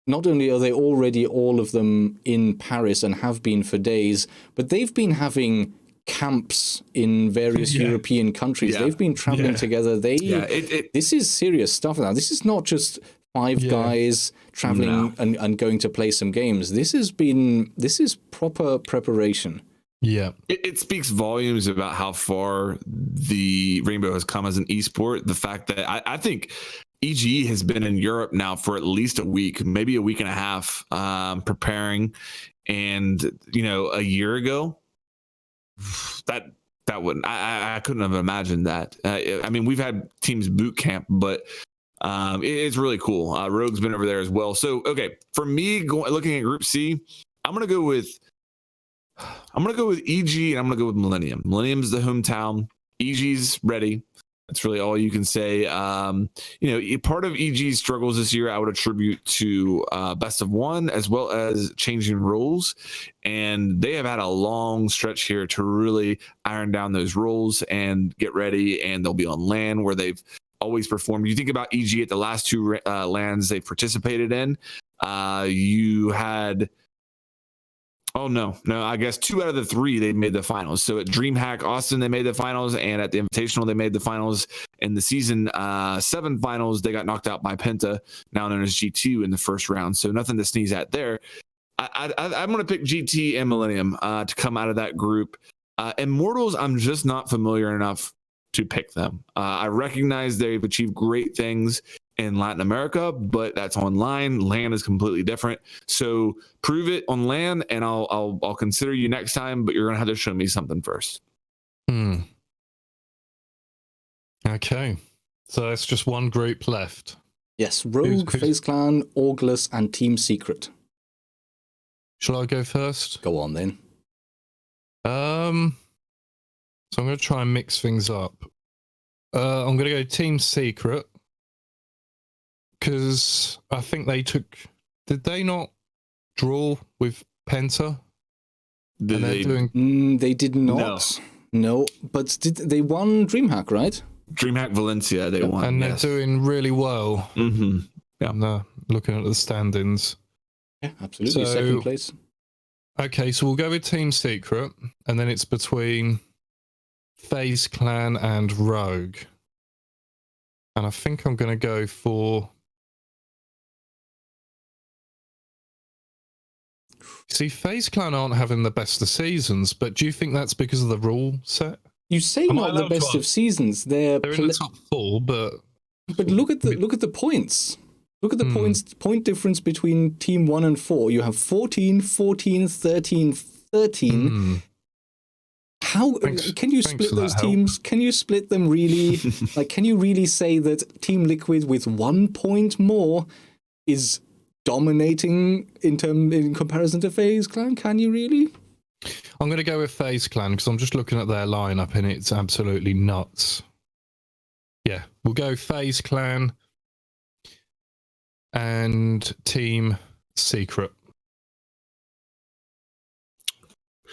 Not only are they already all of them in Paris and have been for days, but they've been having camps in various European countries. They've been traveling together. This is serious stuff now. This is not just 5 guys traveling and going to play some games. This is proper preparation. Yeah. It speaks volumes about how far the Rainbow has come as an esport. The fact that I think EG has been in Europe now for at least a week, maybe a week and a half, preparing. And, a year ago, that wouldn't, I couldn't have imagined that. I mean, we've had teams boot camp, but it's really cool. Rogue's been over there as well. So, okay, for me, looking at Group C, I'm going to go with EG and I'm going to go with Millennium. Millennium's the hometown. EG's ready. That's really all you can say. Part of EG's struggles this year, I would attribute to best of one as well as changing rules. And they have had a long stretch here to really iron down those rules and get ready. And they'll be on LAN where they've always performed. You think about EG at the last 2 LANs they've participated in. You had... Oh, no. I guess 2 out of the 3 they made the finals. So at DreamHack Austin, they made the finals, and at the Invitational, they made the finals. In the season 7 finals, they got knocked out by Penta, now known as G2, in the first round. So nothing to sneeze at there. I'm going to pick GT and Millennium to come out of that group. Immortals, I'm just not familiar enough to pick them. I recognize they've achieved great things in Latin America, but that's online. LAN is completely different. So prove it on LAN, and I'll consider you next time. But you're gonna have to show me something first. Okay, so that's just one group left. Yes, Rogue, FaZe Clan, Augulus, and Team Secret. Shall I go first? Go on then. So I'm going to try and mix things up. I'm going to go Team Secret, because I think they took... Did they not draw with Penta? They did not. No, but they won DreamHack, right? DreamHack Valencia, they won. And they're doing really well. Mm-hmm. Yeah. I'm looking at the standings. Yeah, absolutely. So, second place. Okay, so we'll go with Team Secret, and then it's between FaZe Clan and Rogue. And I think I'm going to go for... See, FaZe Clan aren't having the best of seasons, but do you think that's because of the rule set? You say not the best of seasons. They're in the top 4, but look at the points. Look at the point difference between Team 1 and 4. You have 14, 14, 13, 13. How can you split those teams? Can you split them really? Can you really say that Team Liquid with 1 point more is dominating in comparison to FaZe Clan? Can you really? I'm going to go with FaZe Clan because I'm just looking at their lineup and it's absolutely nuts. Yeah, we'll go FaZe Clan and Team Secret.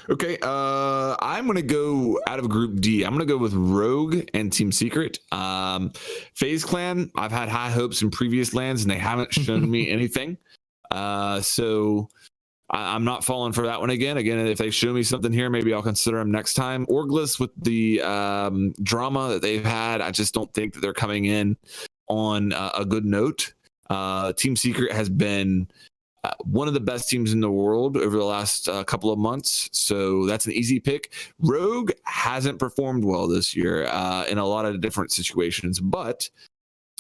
Okay, I'm going to go out of Group D. I'm going to go with Rogue and Team Secret. FaZe Clan, I've had high hopes in previous lands, and they haven't shown me anything. So I'm not falling for that one again. Again, if they show me something here, maybe I'll consider them next time. Orgless, with the drama that they've had, I just don't think that they're coming in on a good note. Team Secret has been one of the best teams in the world over the last couple of months, so that's an easy pick. Rogue hasn't performed well this year in a lot of different situations, but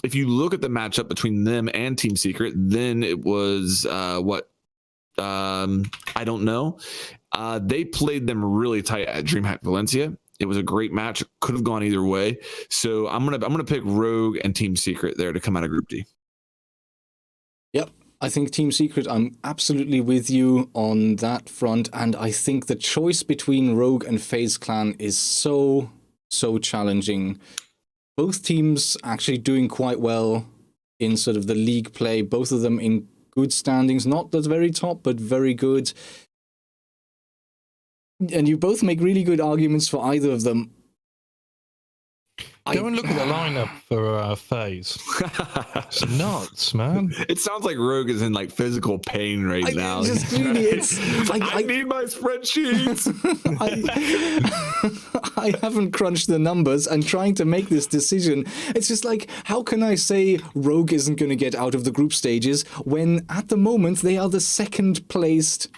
if you look at the matchup between them and Team Secret, then it was I don't know. They played them really tight at DreamHack Valencia. It was a great match. Could have gone either way. So I'm gonna pick Rogue and Team Secret there to come out of Group D. Yep. I think Team Secret, I'm absolutely with you on that front, and I think the choice between Rogue and FaZe Clan is so challenging. Both teams actually doing quite well in sort of the league play, both of them in good standings, not the very top, but very good. And you both make really good arguments for either of them. Go and look at the lineup for FaZe. It's nuts, man. It sounds like Rogue is in physical pain right now. I need my spreadsheets. I haven't crunched the numbers and trying to make this decision. It's just how can I say Rogue isn't going to get out of the group stages when at the moment they are the second placed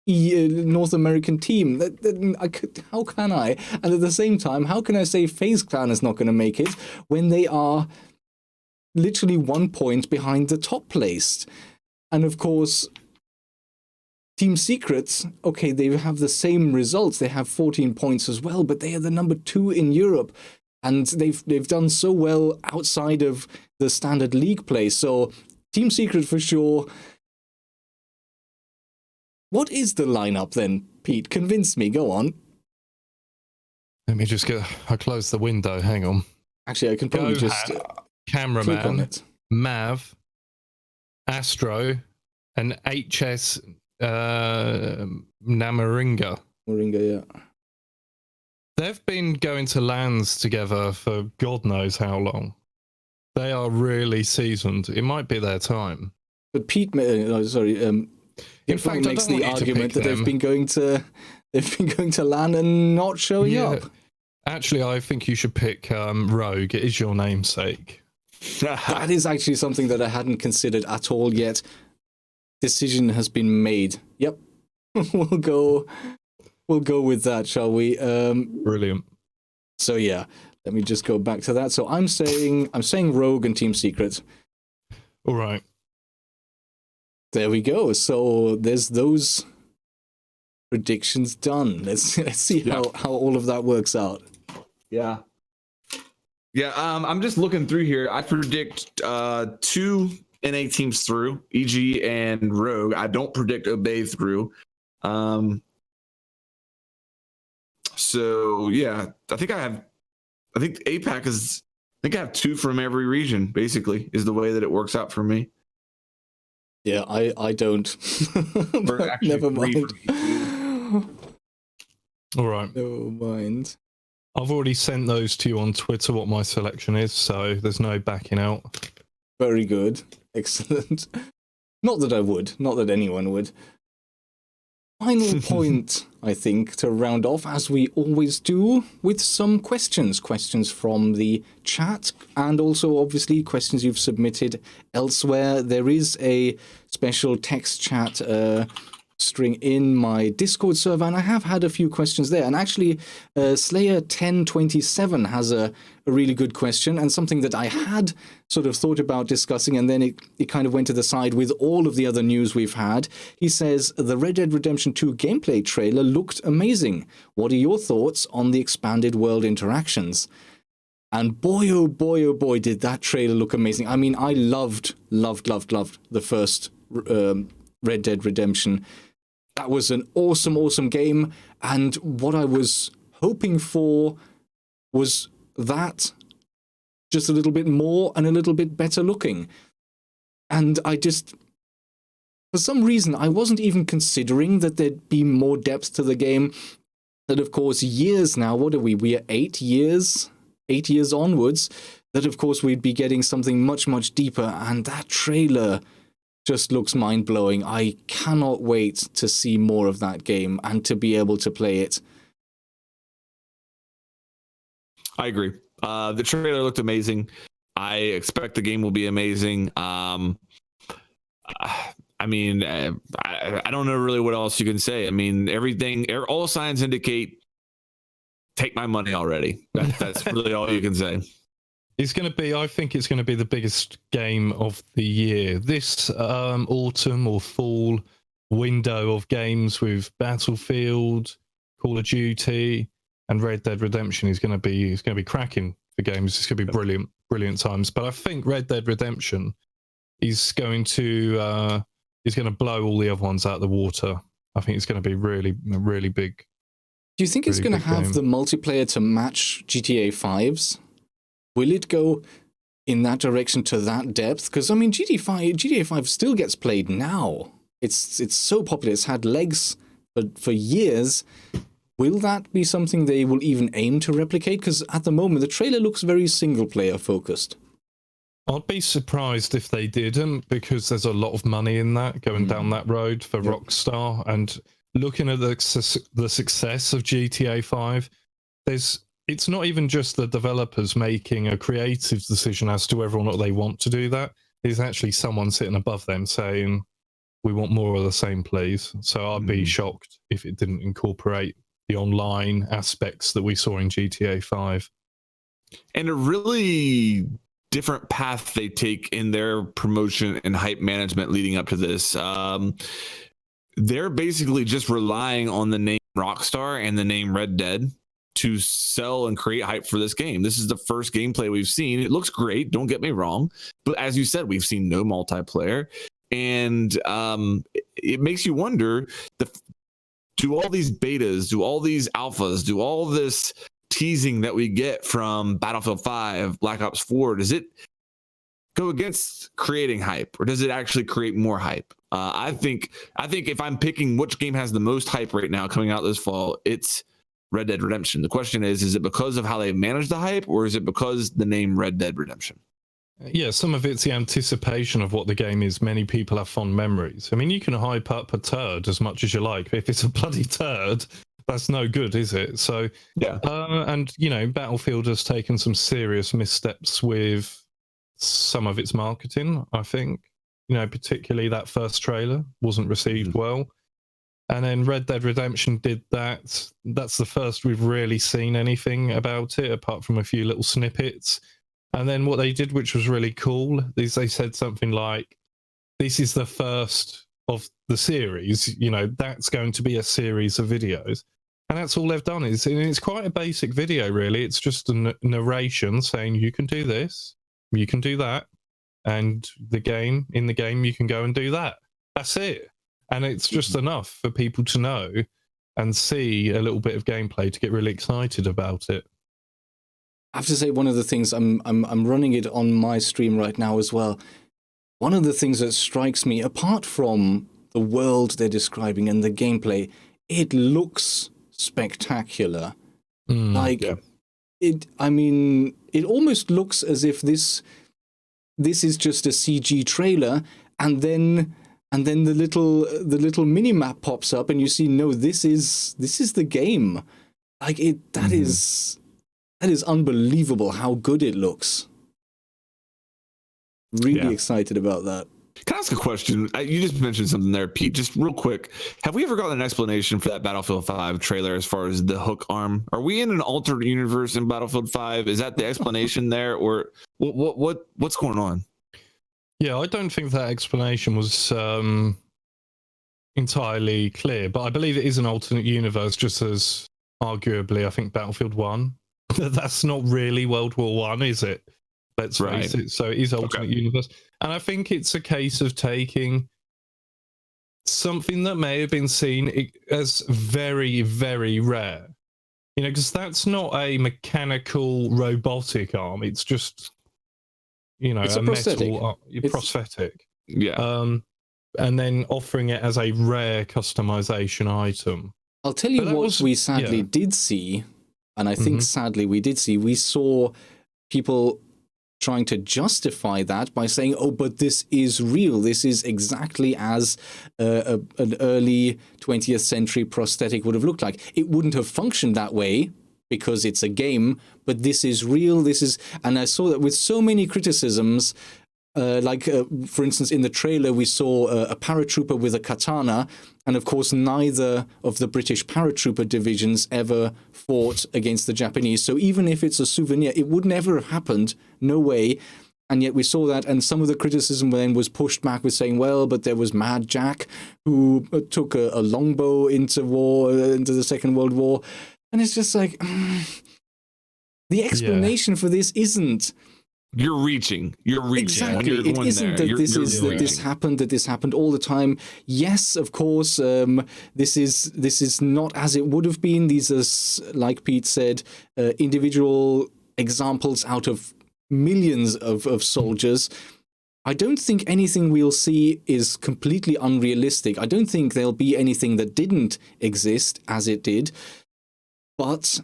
North American team? How can I? And at the same time, how can I say FaZe Clan is not going to make it when they are literally 1 point behind the top placed? And of course, Team Secret, okay, they have the same results. They have 14 points as well, but they are the number 2 in Europe. And they've done so well outside of the standard league play. So Team Secret for sure. What is the lineup then, Pete? Convince me. Go on. Let me just I closed the window. Hang on. Actually, I can probably just cameraman, Mav, Astro, and HS Namaringa. Moringa, yeah. They've been going to LANs together for God knows how long. They are really seasoned. It might be their time. But Pete, In It fact, I makes don't the want you to argument pick that them. they've been going to LAN and not showing up. Actually, I think you should pick Rogue. It is your namesake. That is actually something that I hadn't considered at all yet. Decision has been made. Yep. We'll go with that, shall we? Brilliant. So yeah, let me just go back to that. So I'm saying Rogue and Team Secret. All right. There we go. So there's those predictions done. Let's see how all of that works out. Yeah. I'm just looking through here. I predict 2 NA teams through, EG and Rogue. I don't predict Obey through. So yeah, I think APAC is. I think I have 2 from every region. Basically, is the way that it works out for me. Yeah, I don't. But never mind. All right. Never mind. I've already sent those to you on Twitter, what my selection is, so there's no backing out. Very good. Excellent. Not that I would. Not that anyone would. Final point, I think, to round off, as we always do, with some questions. Questions from the chat, and also, obviously, questions you've submitted elsewhere. There is a special text chat string in my Discord server, and I have had a few questions there. And actually, Slayer 1027 has a really good question, and something that I had sort of thought about discussing, and then it kind of went to the side with all of the other news we've had. He says, the Red Dead Redemption 2 gameplay trailer looked amazing. What are your thoughts on the expanded world interactions? And boy, oh boy, did that trailer look amazing. I mean, I loved the first Red Dead Redemption. That was an awesome game, and what I was hoping for was that, just a little bit more and a little bit better looking. And I just, for some reason, I wasn't even considering that there'd be more depth to the game. That, of course, years now, what are we? We are 8 years onwards, that, of course, we'd be getting something much deeper, and that trailer just looks mind-blowing. I cannot wait to see more of that game and to be able to play it. I agree. The trailer looked amazing. I expect the game will be amazing. I mean, I don't know really what else you can say. I mean, all signs indicate take my money already. That's really all you can say. I think it's going to be the biggest game of the year. This autumn or fall window of games with Battlefield, Call of Duty, and Red Dead Redemption is going to be cracking for games. It's going to be brilliant times. But I think Red Dead Redemption is going to blow all the other ones out of the water. I think it's going to be really big. Do you think it's going to have the multiplayer to match GTA 5's? Will it go in that direction to that depth? Because, I mean, GTA 5 still gets played now. It's so popular. It's had legs for years. Will that be something they will even aim to replicate? Because at the moment, the trailer looks very single-player focused. I'd be surprised if they didn't, because there's a lot of money in that going down that road for Rockstar. And looking at the success of GTA 5, it's not even just the developers making a creative decision as to whether or not they want to do that. There's actually someone sitting above them saying, we want more of the same, please. So I'd be shocked if it didn't incorporate the online aspects that we saw in GTA 5. And a really different path they take in their promotion and hype management leading up to this. They're basically just relying on the name Rockstar and the name Red Dead to sell and create hype for this game. This is the first gameplay we've seen. It looks great, don't get me wrong, but as you said, we've seen no multiplayer, and it makes you wonder, do all these betas, do all these alphas, do all this teasing that we get from Battlefield 5, Black Ops 4, does it go against creating hype, or does it actually create more hype? I think if I'm picking which game has the most hype right now coming out this fall, it's Red Dead Redemption. The question is it because of how they manage the hype, or is it because the name Red Dead Redemption? Yeah, some of it's the anticipation of what the game is. Many people have fond memories. I mean, you can hype up a turd as much as you like, but if it's a bloody turd, that's no good, is it? So, Yeah. And, you know, Battlefield has taken some serious missteps with some of its marketing, I think. You know, particularly that first trailer wasn't received well. And then Red Dead Redemption did that. That's the first we've really seen anything about it, apart from a few little snippets. And then what they did, which was really cool, is they said something like, this is the first of the series, you know, that's going to be a series of videos. And that's all they've done. It's quite a basic video, really. It's just a narration saying, you can do this, you can do that, and in the game, you can go and do that. That's it. And it's just enough for people to know and see a little bit of gameplay to get really excited about it. I have to say, one of the things, I'm running it on my stream right now as well. One of the things that strikes me, apart from the world they're describing and the gameplay, it looks spectacular. It almost looks as if this is just a CG trailer, and then the little mini map pops up, and you see, no, this is the game. Like it, that is unbelievable how good it looks. Really excited about that. Can I ask a question? You just mentioned something there, Pete, just real quick. Have we ever gotten an explanation for that Battlefield 5 trailer as far as the hook arm? Are we in an alternate universe in Battlefield 5? Is that the explanation there, or what's going on? Yeah, I don't think that explanation was entirely clear, but I believe it is an alternate universe, just as arguably, I think Battlefield 1. That's not really World War One, is it? Let's face it. So it is alternate universe. And I think it's a case of taking something that may have been seen as very, very rare. You know, because that's not a mechanical robotic arm. It's just, you know, it's a prosthetic. Metal prosthetic. Yeah. And then offering it as a rare customization item. I'll tell you what we sadly did see, and I think sadly we saw people trying to justify that by saying, oh, but this is real. This is exactly as an early 20th century prosthetic would have looked like. It wouldn't have functioned that way because it's a game, but this is real. And I saw that with so many criticisms, for instance, in the trailer, we saw a paratrooper with a katana, and of course, neither of the British paratrooper divisions ever fought against the Japanese. So even if it's a souvenir, it would never have happened. No way. And yet we saw that, and some of the criticism then was pushed back with saying, well, but there was Mad Jack, who took a longbow into the Second World War. And it's just like, the explanation for this isn't... You're reaching. Exactly. It isn't that this happened all the time. Yes, of course, this is not as it would have been. These are, like Pete said, individual examples out of millions of soldiers. I don't think anything we'll see is completely unrealistic. I don't think there'll be anything that didn't exist as it did. But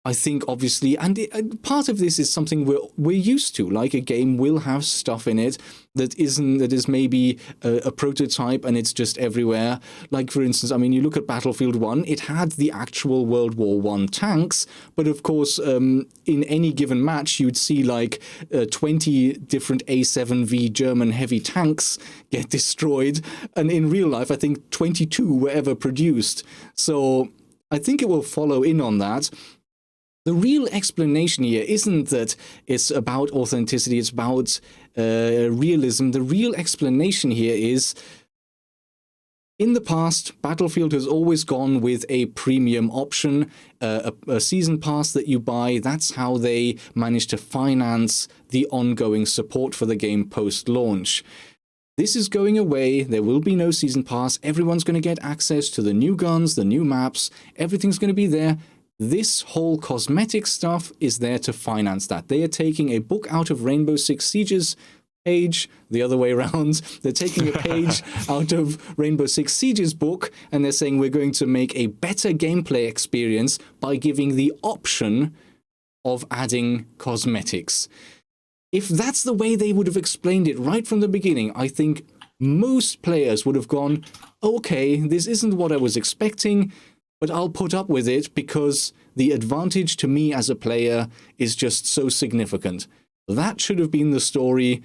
I think, obviously, and part of this is something we're used to. Like, a game will have stuff in it that is maybe a prototype and it's just everywhere. Like, for instance, I mean, you look at Battlefield 1, it had the actual World War I tanks, but of course, in any given match, you'd see like 20 different A7V German heavy tanks get destroyed, and in real life, I think 22 were ever produced. So I think it will follow in on that. The real explanation here isn't that it's about authenticity, it's about realism. The real explanation here is, in the past, Battlefield has always gone with a premium option, a season pass that you buy. That's how they manage to finance the ongoing support for the game post-launch. This is going away. There will be no season pass. Everyone's going to get access to the new guns, the new maps. Everything's going to be there. This whole cosmetic stuff is there to finance that. They are taking a book out of Rainbow Six Siege's page, the other way around. They're taking a page out of Rainbow Six Siege's book, and they're saying we're going to make a better gameplay experience by giving the option of adding cosmetics. if that's the way they would have explained it right from the beginning, I think most players would have gone, okay, this isn't what I was expecting, but I'll put up with it because the advantage to me as a player is just so significant. That should have been the story.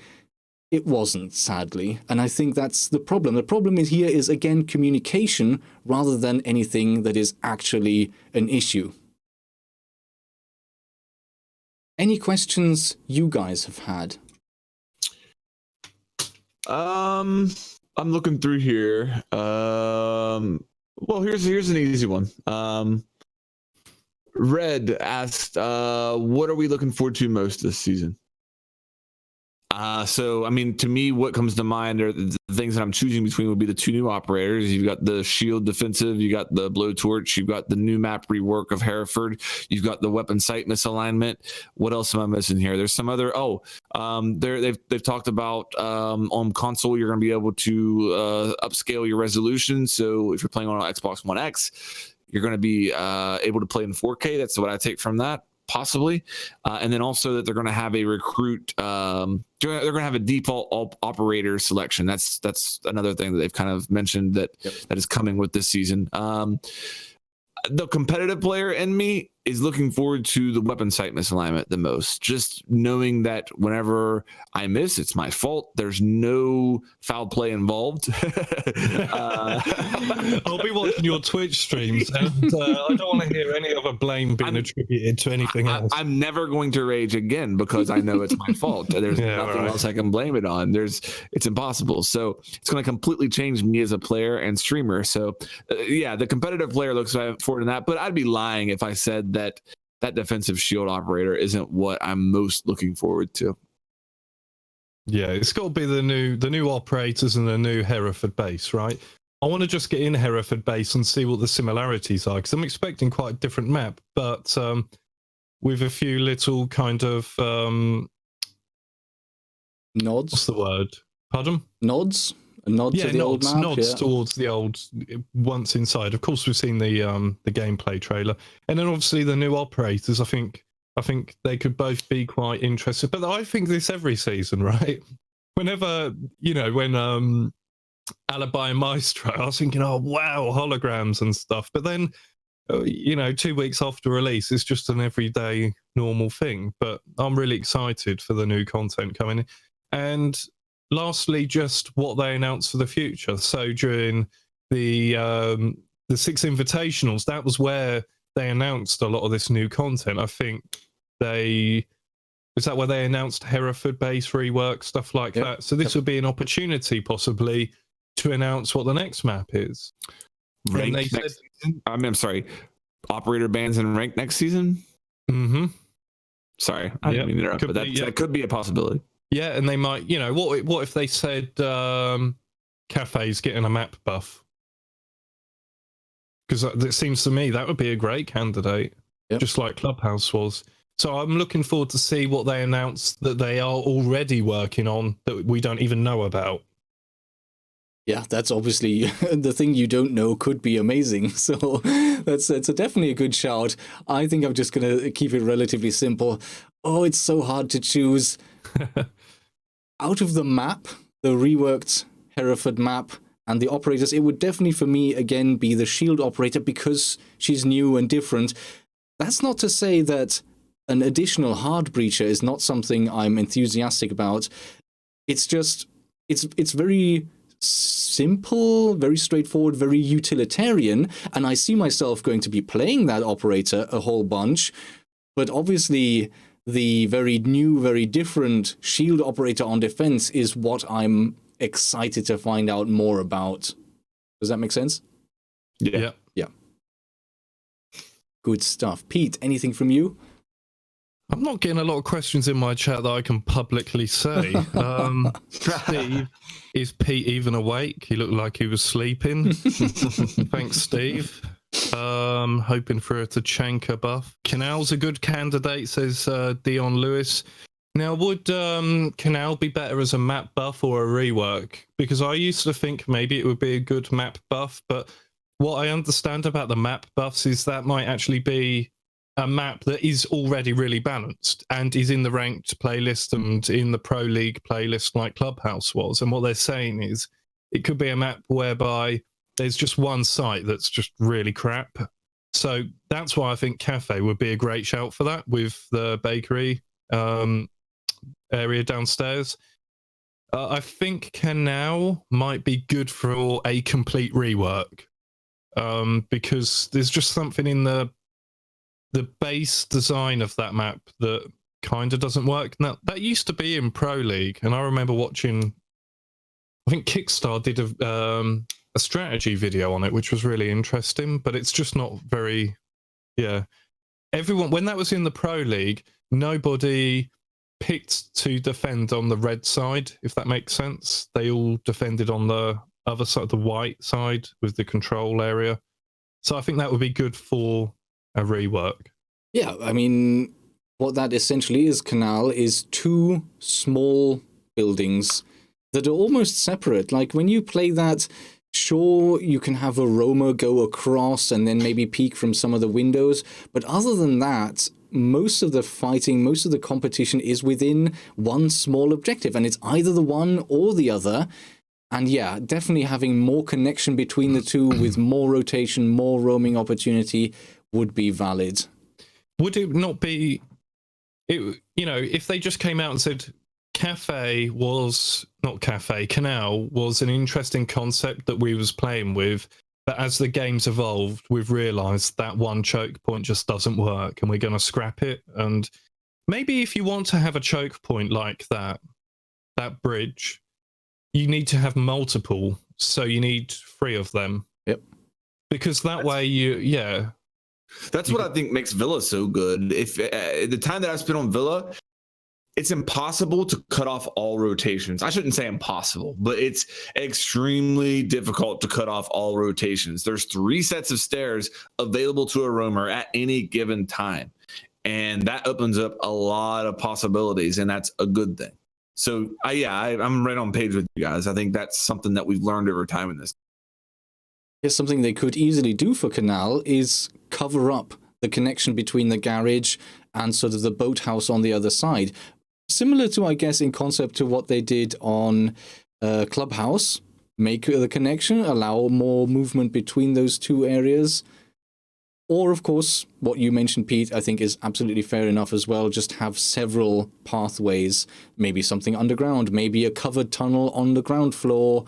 It wasn't, sadly. And I think that's the problem. The problem here is, again, communication rather than anything that is actually an issue. Any questions you guys have had? I'm looking through here. Well, here's an easy one. Red asked, what are we looking forward to most this season? So, I mean, to me, what comes to mind are the things that I'm choosing between would be the two new operators. You've got the shield defensive, you got the blowtorch, you've got the new map rework of Hereford, you've got the weapon sight misalignment. What else am I missing here? There's some other. They've talked about on console you're going to be able to upscale your resolution. So if you're playing on Xbox One X, you're going to be able to play in 4K. That's what I take from that. Possibly, and then also that they're going to have a recruit. They're going to have a default operator selection. That's another thing that they've kind of mentioned that is coming with this season. The competitive player in me is looking forward to the weapon sight misalignment the most. Just knowing that whenever I miss, it's my fault. There's no foul play involved. I'll be watching your Twitch streams, and I don't want to hear any other blame being attributed to anything else. I'm never going to rage again because I know it's my fault. There's nothing else I can blame it on. It's impossible. So it's going to completely change me as a player and streamer. So the competitive player looks forward to that. But I'd be lying if I said that defensive shield operator isn't what I'm most looking forward to. Yeah, it's got to be the new operators and the new Hereford Base, right? I want to just get in Hereford Base and see what the similarities are, because I'm expecting quite a different map, but with a few little kind of nods. What's the word? Pardon? Nods. Nods to the old map. Nods towards the old once inside. Of course, we've seen the gameplay trailer, and then obviously the new operators. I think they could both be quite interesting. But I think this every season, right? Whenever when Alibi and Maestro, I was thinking, oh wow, holograms and stuff. But then 2 weeks after release, it's just an everyday normal thing. But I'm really excited for the new content coming in. And lastly, just what they announced for the future. So during the 6 invitationals, that was where they announced a lot of this new content. I think was that where they announced Hereford Base rework, stuff like that. So this would be an opportunity possibly to announce what the next map is. I'm sorry, operator bans and rank next season? Mm-hmm. Sorry, I didn't mean to interrupt, but that could be a possibility. Yeah, and they might, what if they said Cafe's getting a map buff? Because it seems to me that would be a great candidate, just like Clubhouse was. So I'm looking forward to see what they announce that they are already working on that we don't even know about. Yeah, that's obviously the thing you don't know could be amazing. So that's definitely a good shout. I think I'm just going to keep it relatively simple. Oh, it's so hard to choose. Out of the map, the reworked Hereford map and the operators, it would definitely for me again be the shield operator because she's new and different. That's not to say that an additional hard breacher is not something I'm enthusiastic about. It's just it's very simple, very straightforward, very utilitarian, and I see myself going to be playing that operator a whole bunch. But obviously the very new, very different shield operator on defense is what I'm excited to find out more about. Does that make sense? Yeah. Good stuff. Pete, anything from you? I'm not getting a lot of questions in my chat that I can publicly say. Steve, is Pete even awake? He looked like he was sleeping. Thanks, Steve. Hoping for a Tachanka buff. Canal's a good candidate, says Dion Lewis. Now, would Canal be better as a map buff or a rework? Because I used to think maybe it would be a good map buff, but what I understand about the map buffs is that might actually be a map that is already really balanced and is in the ranked playlist and in the Pro League playlist like Clubhouse was. And what they're saying is it could be a map whereby there's just one site that's just really crap. So that's why I think Cafe would be a great shout for that, with the bakery area downstairs. I think Canal might be good for a complete rework, because there's just something in the base design of that map that kind of doesn't work. Now, that used to be in Pro League, and I remember watching, I think Kickstar did a strategy video on it, which was really interesting, but it's just not very, everyone, when that was in the Pro League, nobody picked to defend on the red side, if that makes sense. They all defended on the other side, the white side, with the control area. So I think that would be good for a rework. Yeah, I mean, what that essentially is, Canal, is two small buildings that are almost separate. Like, when you play that, sure, you can have a roamer go across and then maybe peek from some of the windows, but other than that, most of the fighting, most of the competition is within one small objective, and it's either the one or the other. And yeah, definitely having more connection between the two with more rotation, more roaming opportunity would be valid. Would it not be, if they just came out and said Canal was an interesting concept that we was playing with, but as the game's evolved, we've realised that one choke point just doesn't work and we're going to scrap it. And maybe if you want to have a choke point like that bridge, you need to have multiple, so you need 3 of them. Yep. Because that way That's what I think makes Villa so good. If the time that I spent on Villa, it's impossible to cut off all rotations. I shouldn't say impossible, but it's extremely difficult to cut off all rotations. There's 3 sets of stairs available to a roamer at any given time. And that opens up a lot of possibilities, and that's a good thing. So, I'm right on page with you guys. I think that's something that we've learned over time in this. Yes, something they could easily do for Canal is cover up the connection between the garage and sort of the boathouse on the other side. Similar to, I guess, in concept to what they did on Clubhouse. Make the connection, allow more movement between those two areas. Or, of course, what you mentioned, Pete, I think is absolutely fair enough as well. Just have several pathways, maybe something underground, maybe a covered tunnel on the ground floor,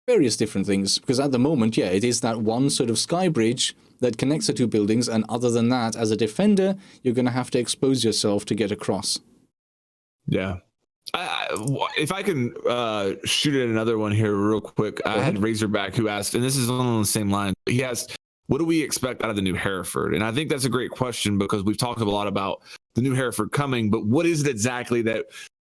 various different things. Because at the moment, it is that one sort of sky bridge that connects the two buildings. And other than that, as a defender, you're going to have to expose yourself to get across. Yeah. If I can shoot at another one here real quick. I had Razorback who asked, and this is on the same line. He asked, what do we expect out of the new Hereford? And I think that's a great question, because we've talked a lot about the new Hereford coming, but what is it exactly that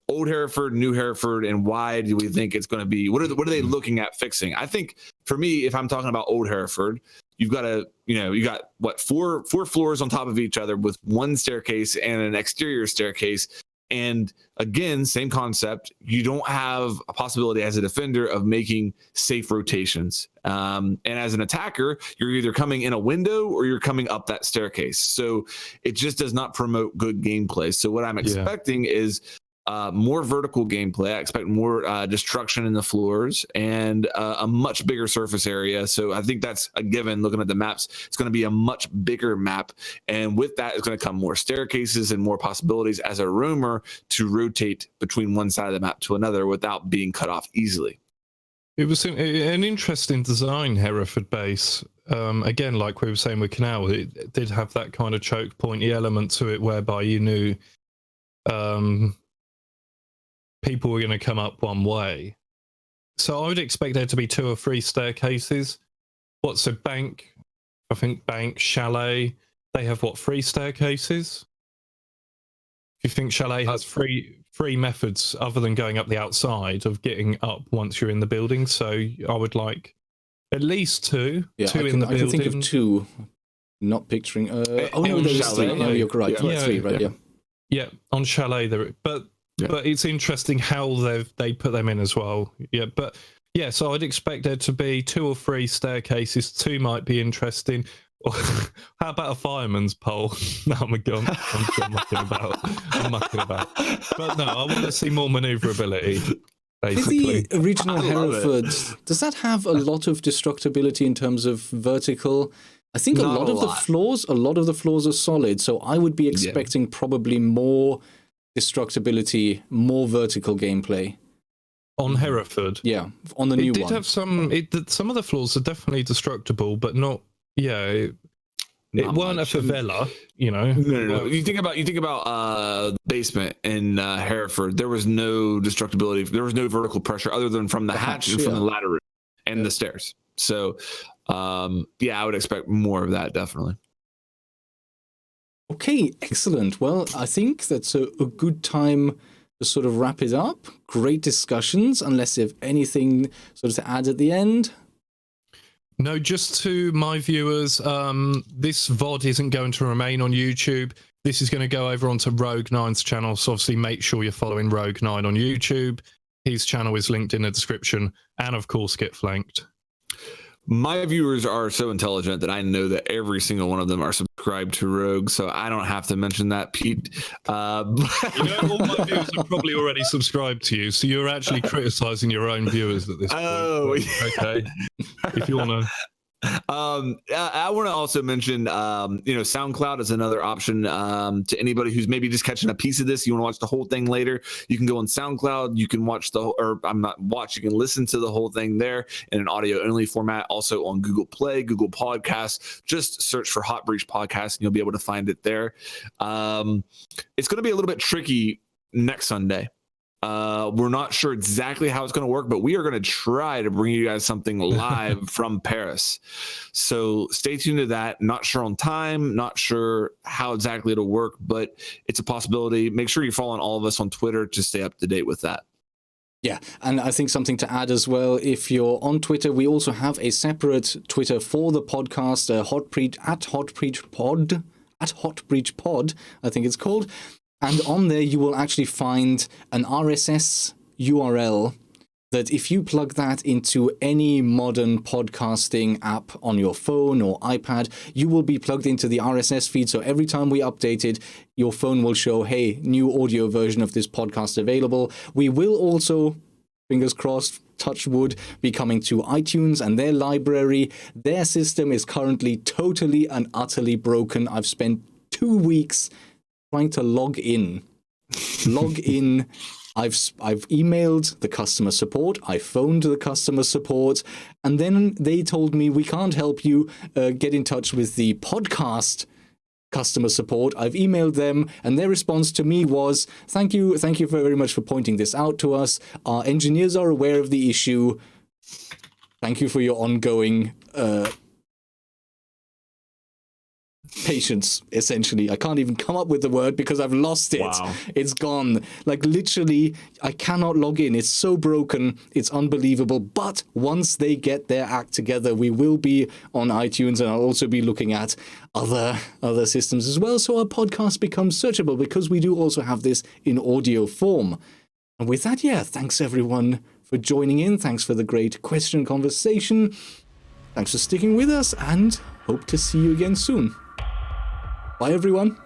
old Hereford, new Hereford, and why do we think it's going to be? What are they looking at fixing? I think for me, if I'm talking about old Hereford, you've got you got what, four floors on top of each other with one staircase and an exterior staircase. And again, same concept. You don't have a possibility as a defender of making safe rotations. And as an attacker, you're either coming in a window or you're coming up that staircase. So it just does not promote good gameplay. So what I'm expecting is more vertical gameplay. I expect more destruction in the floors and a much bigger surface area. So I think that's a given. Looking at the maps, it's going to be a much bigger map. And with that, it's going to come more staircases and more possibilities as a roamer to rotate between one side of the map to another without being cut off easily. It was an interesting design, Hereford Base. Again, like we were saying with Canal, it did have that kind of choke pointy element to it whereby you knew people were going to come up one way. So I would expect there to be 2 or 3 staircases. What's a bank? I think bank, chalet, they have 3 staircases? You think chalet has three methods other than going up the outside of getting up once you're in the building? So I would like at least 2. Yeah, 2 in the building. I can think of 2. Not picturing. No, there's 3. No, you're right. Yeah. 3, right? Yeah, on chalet there, but it's interesting how they put them in as well. Yeah, but so I'd expect there to be 2 or 3 staircases. 2 might be interesting. How about a fireman's pole? No, I'm mucking about. I'm mucking about. But no, I want to see more maneuverability. Basically, the original Hereford, does that have a lot of destructibility in terms of vertical? I think a lot of the floors are solid, so I would be expecting probably more destructibility, more vertical gameplay. On Hereford? Yeah, on the new one. It did have some of the floors are definitely destructible, but not, it weren't a favela, you know. No. You think about the basement in Hereford. There was no destructibility. There was no vertical pressure other than from the hatch and from the ladder room and the stairs. So, I would expect more of that, definitely. Okay, excellent. Well, I think that's a good time to sort of wrap it up. Great discussions, unless you have anything sort of to add at the end. No, just to my viewers, this VOD isn't going to remain on YouTube. This is going to go over onto Rogue9's channel, so obviously make sure you're following Rogue9 on YouTube. His channel is linked in the description, and of course, get flanked. My viewers are so intelligent that I know that every single one of them are subscribed to Rogue, so I don't have to mention that, Pete. All my viewers are probably already subscribed to you, so you're actually criticizing your own viewers at this point. Oh, okay. If you want to. I want to also mention, SoundCloud is another option to anybody who's maybe just catching a piece of this. You want to watch the whole thing later. You can go on SoundCloud. You can you can listen to the whole thing there in an audio only format. Also on Google Play, Google Podcasts. Just search for Hot Breach Podcast and you'll be able to find it there. It's going to be a little bit tricky next Sunday. We're not sure exactly how it's going to work, but we are going to try to bring you guys something live from Paris. So stay tuned to that. Not sure on time, not sure how exactly it'll work, but it's a possibility. Make sure you're following all of us on Twitter to stay up to date with that. Yeah, and I think something to add as well, if you're on Twitter, we also have a separate Twitter for the podcast, Hot Breach Pod, I think it's called. And on there, you will actually find an RSS URL that if you plug that into any modern podcasting app on your phone or iPad, you will be plugged into the RSS feed. So every time we update it, your phone will show, hey, new audio version of this podcast available. We will also, fingers crossed, touch wood, be coming to iTunes and their library. Their system is currently totally and utterly broken. I've spent 2 weeks trying to log in. I've emailed the customer support, I phoned the customer support, and then they told me we can't help you, get in touch with the podcast customer support. I've emailed them, and their response to me was, thank you very much for pointing this out to us. Our engineers are aware of the issue. Thank you for your ongoing patience, essentially. I can't even come up with the word because I've lost it. Wow. It's gone. Like, literally, I cannot log in. It's so broken. It's unbelievable. But once they get their act together, we will be on iTunes, and I'll also be looking at other systems as well, so our podcast becomes searchable, because we do also have this in audio form. And with that, thanks everyone for joining in. Thanks for the great question conversation. Thanks for sticking with us, and hope to see you again soon. Bye, everyone.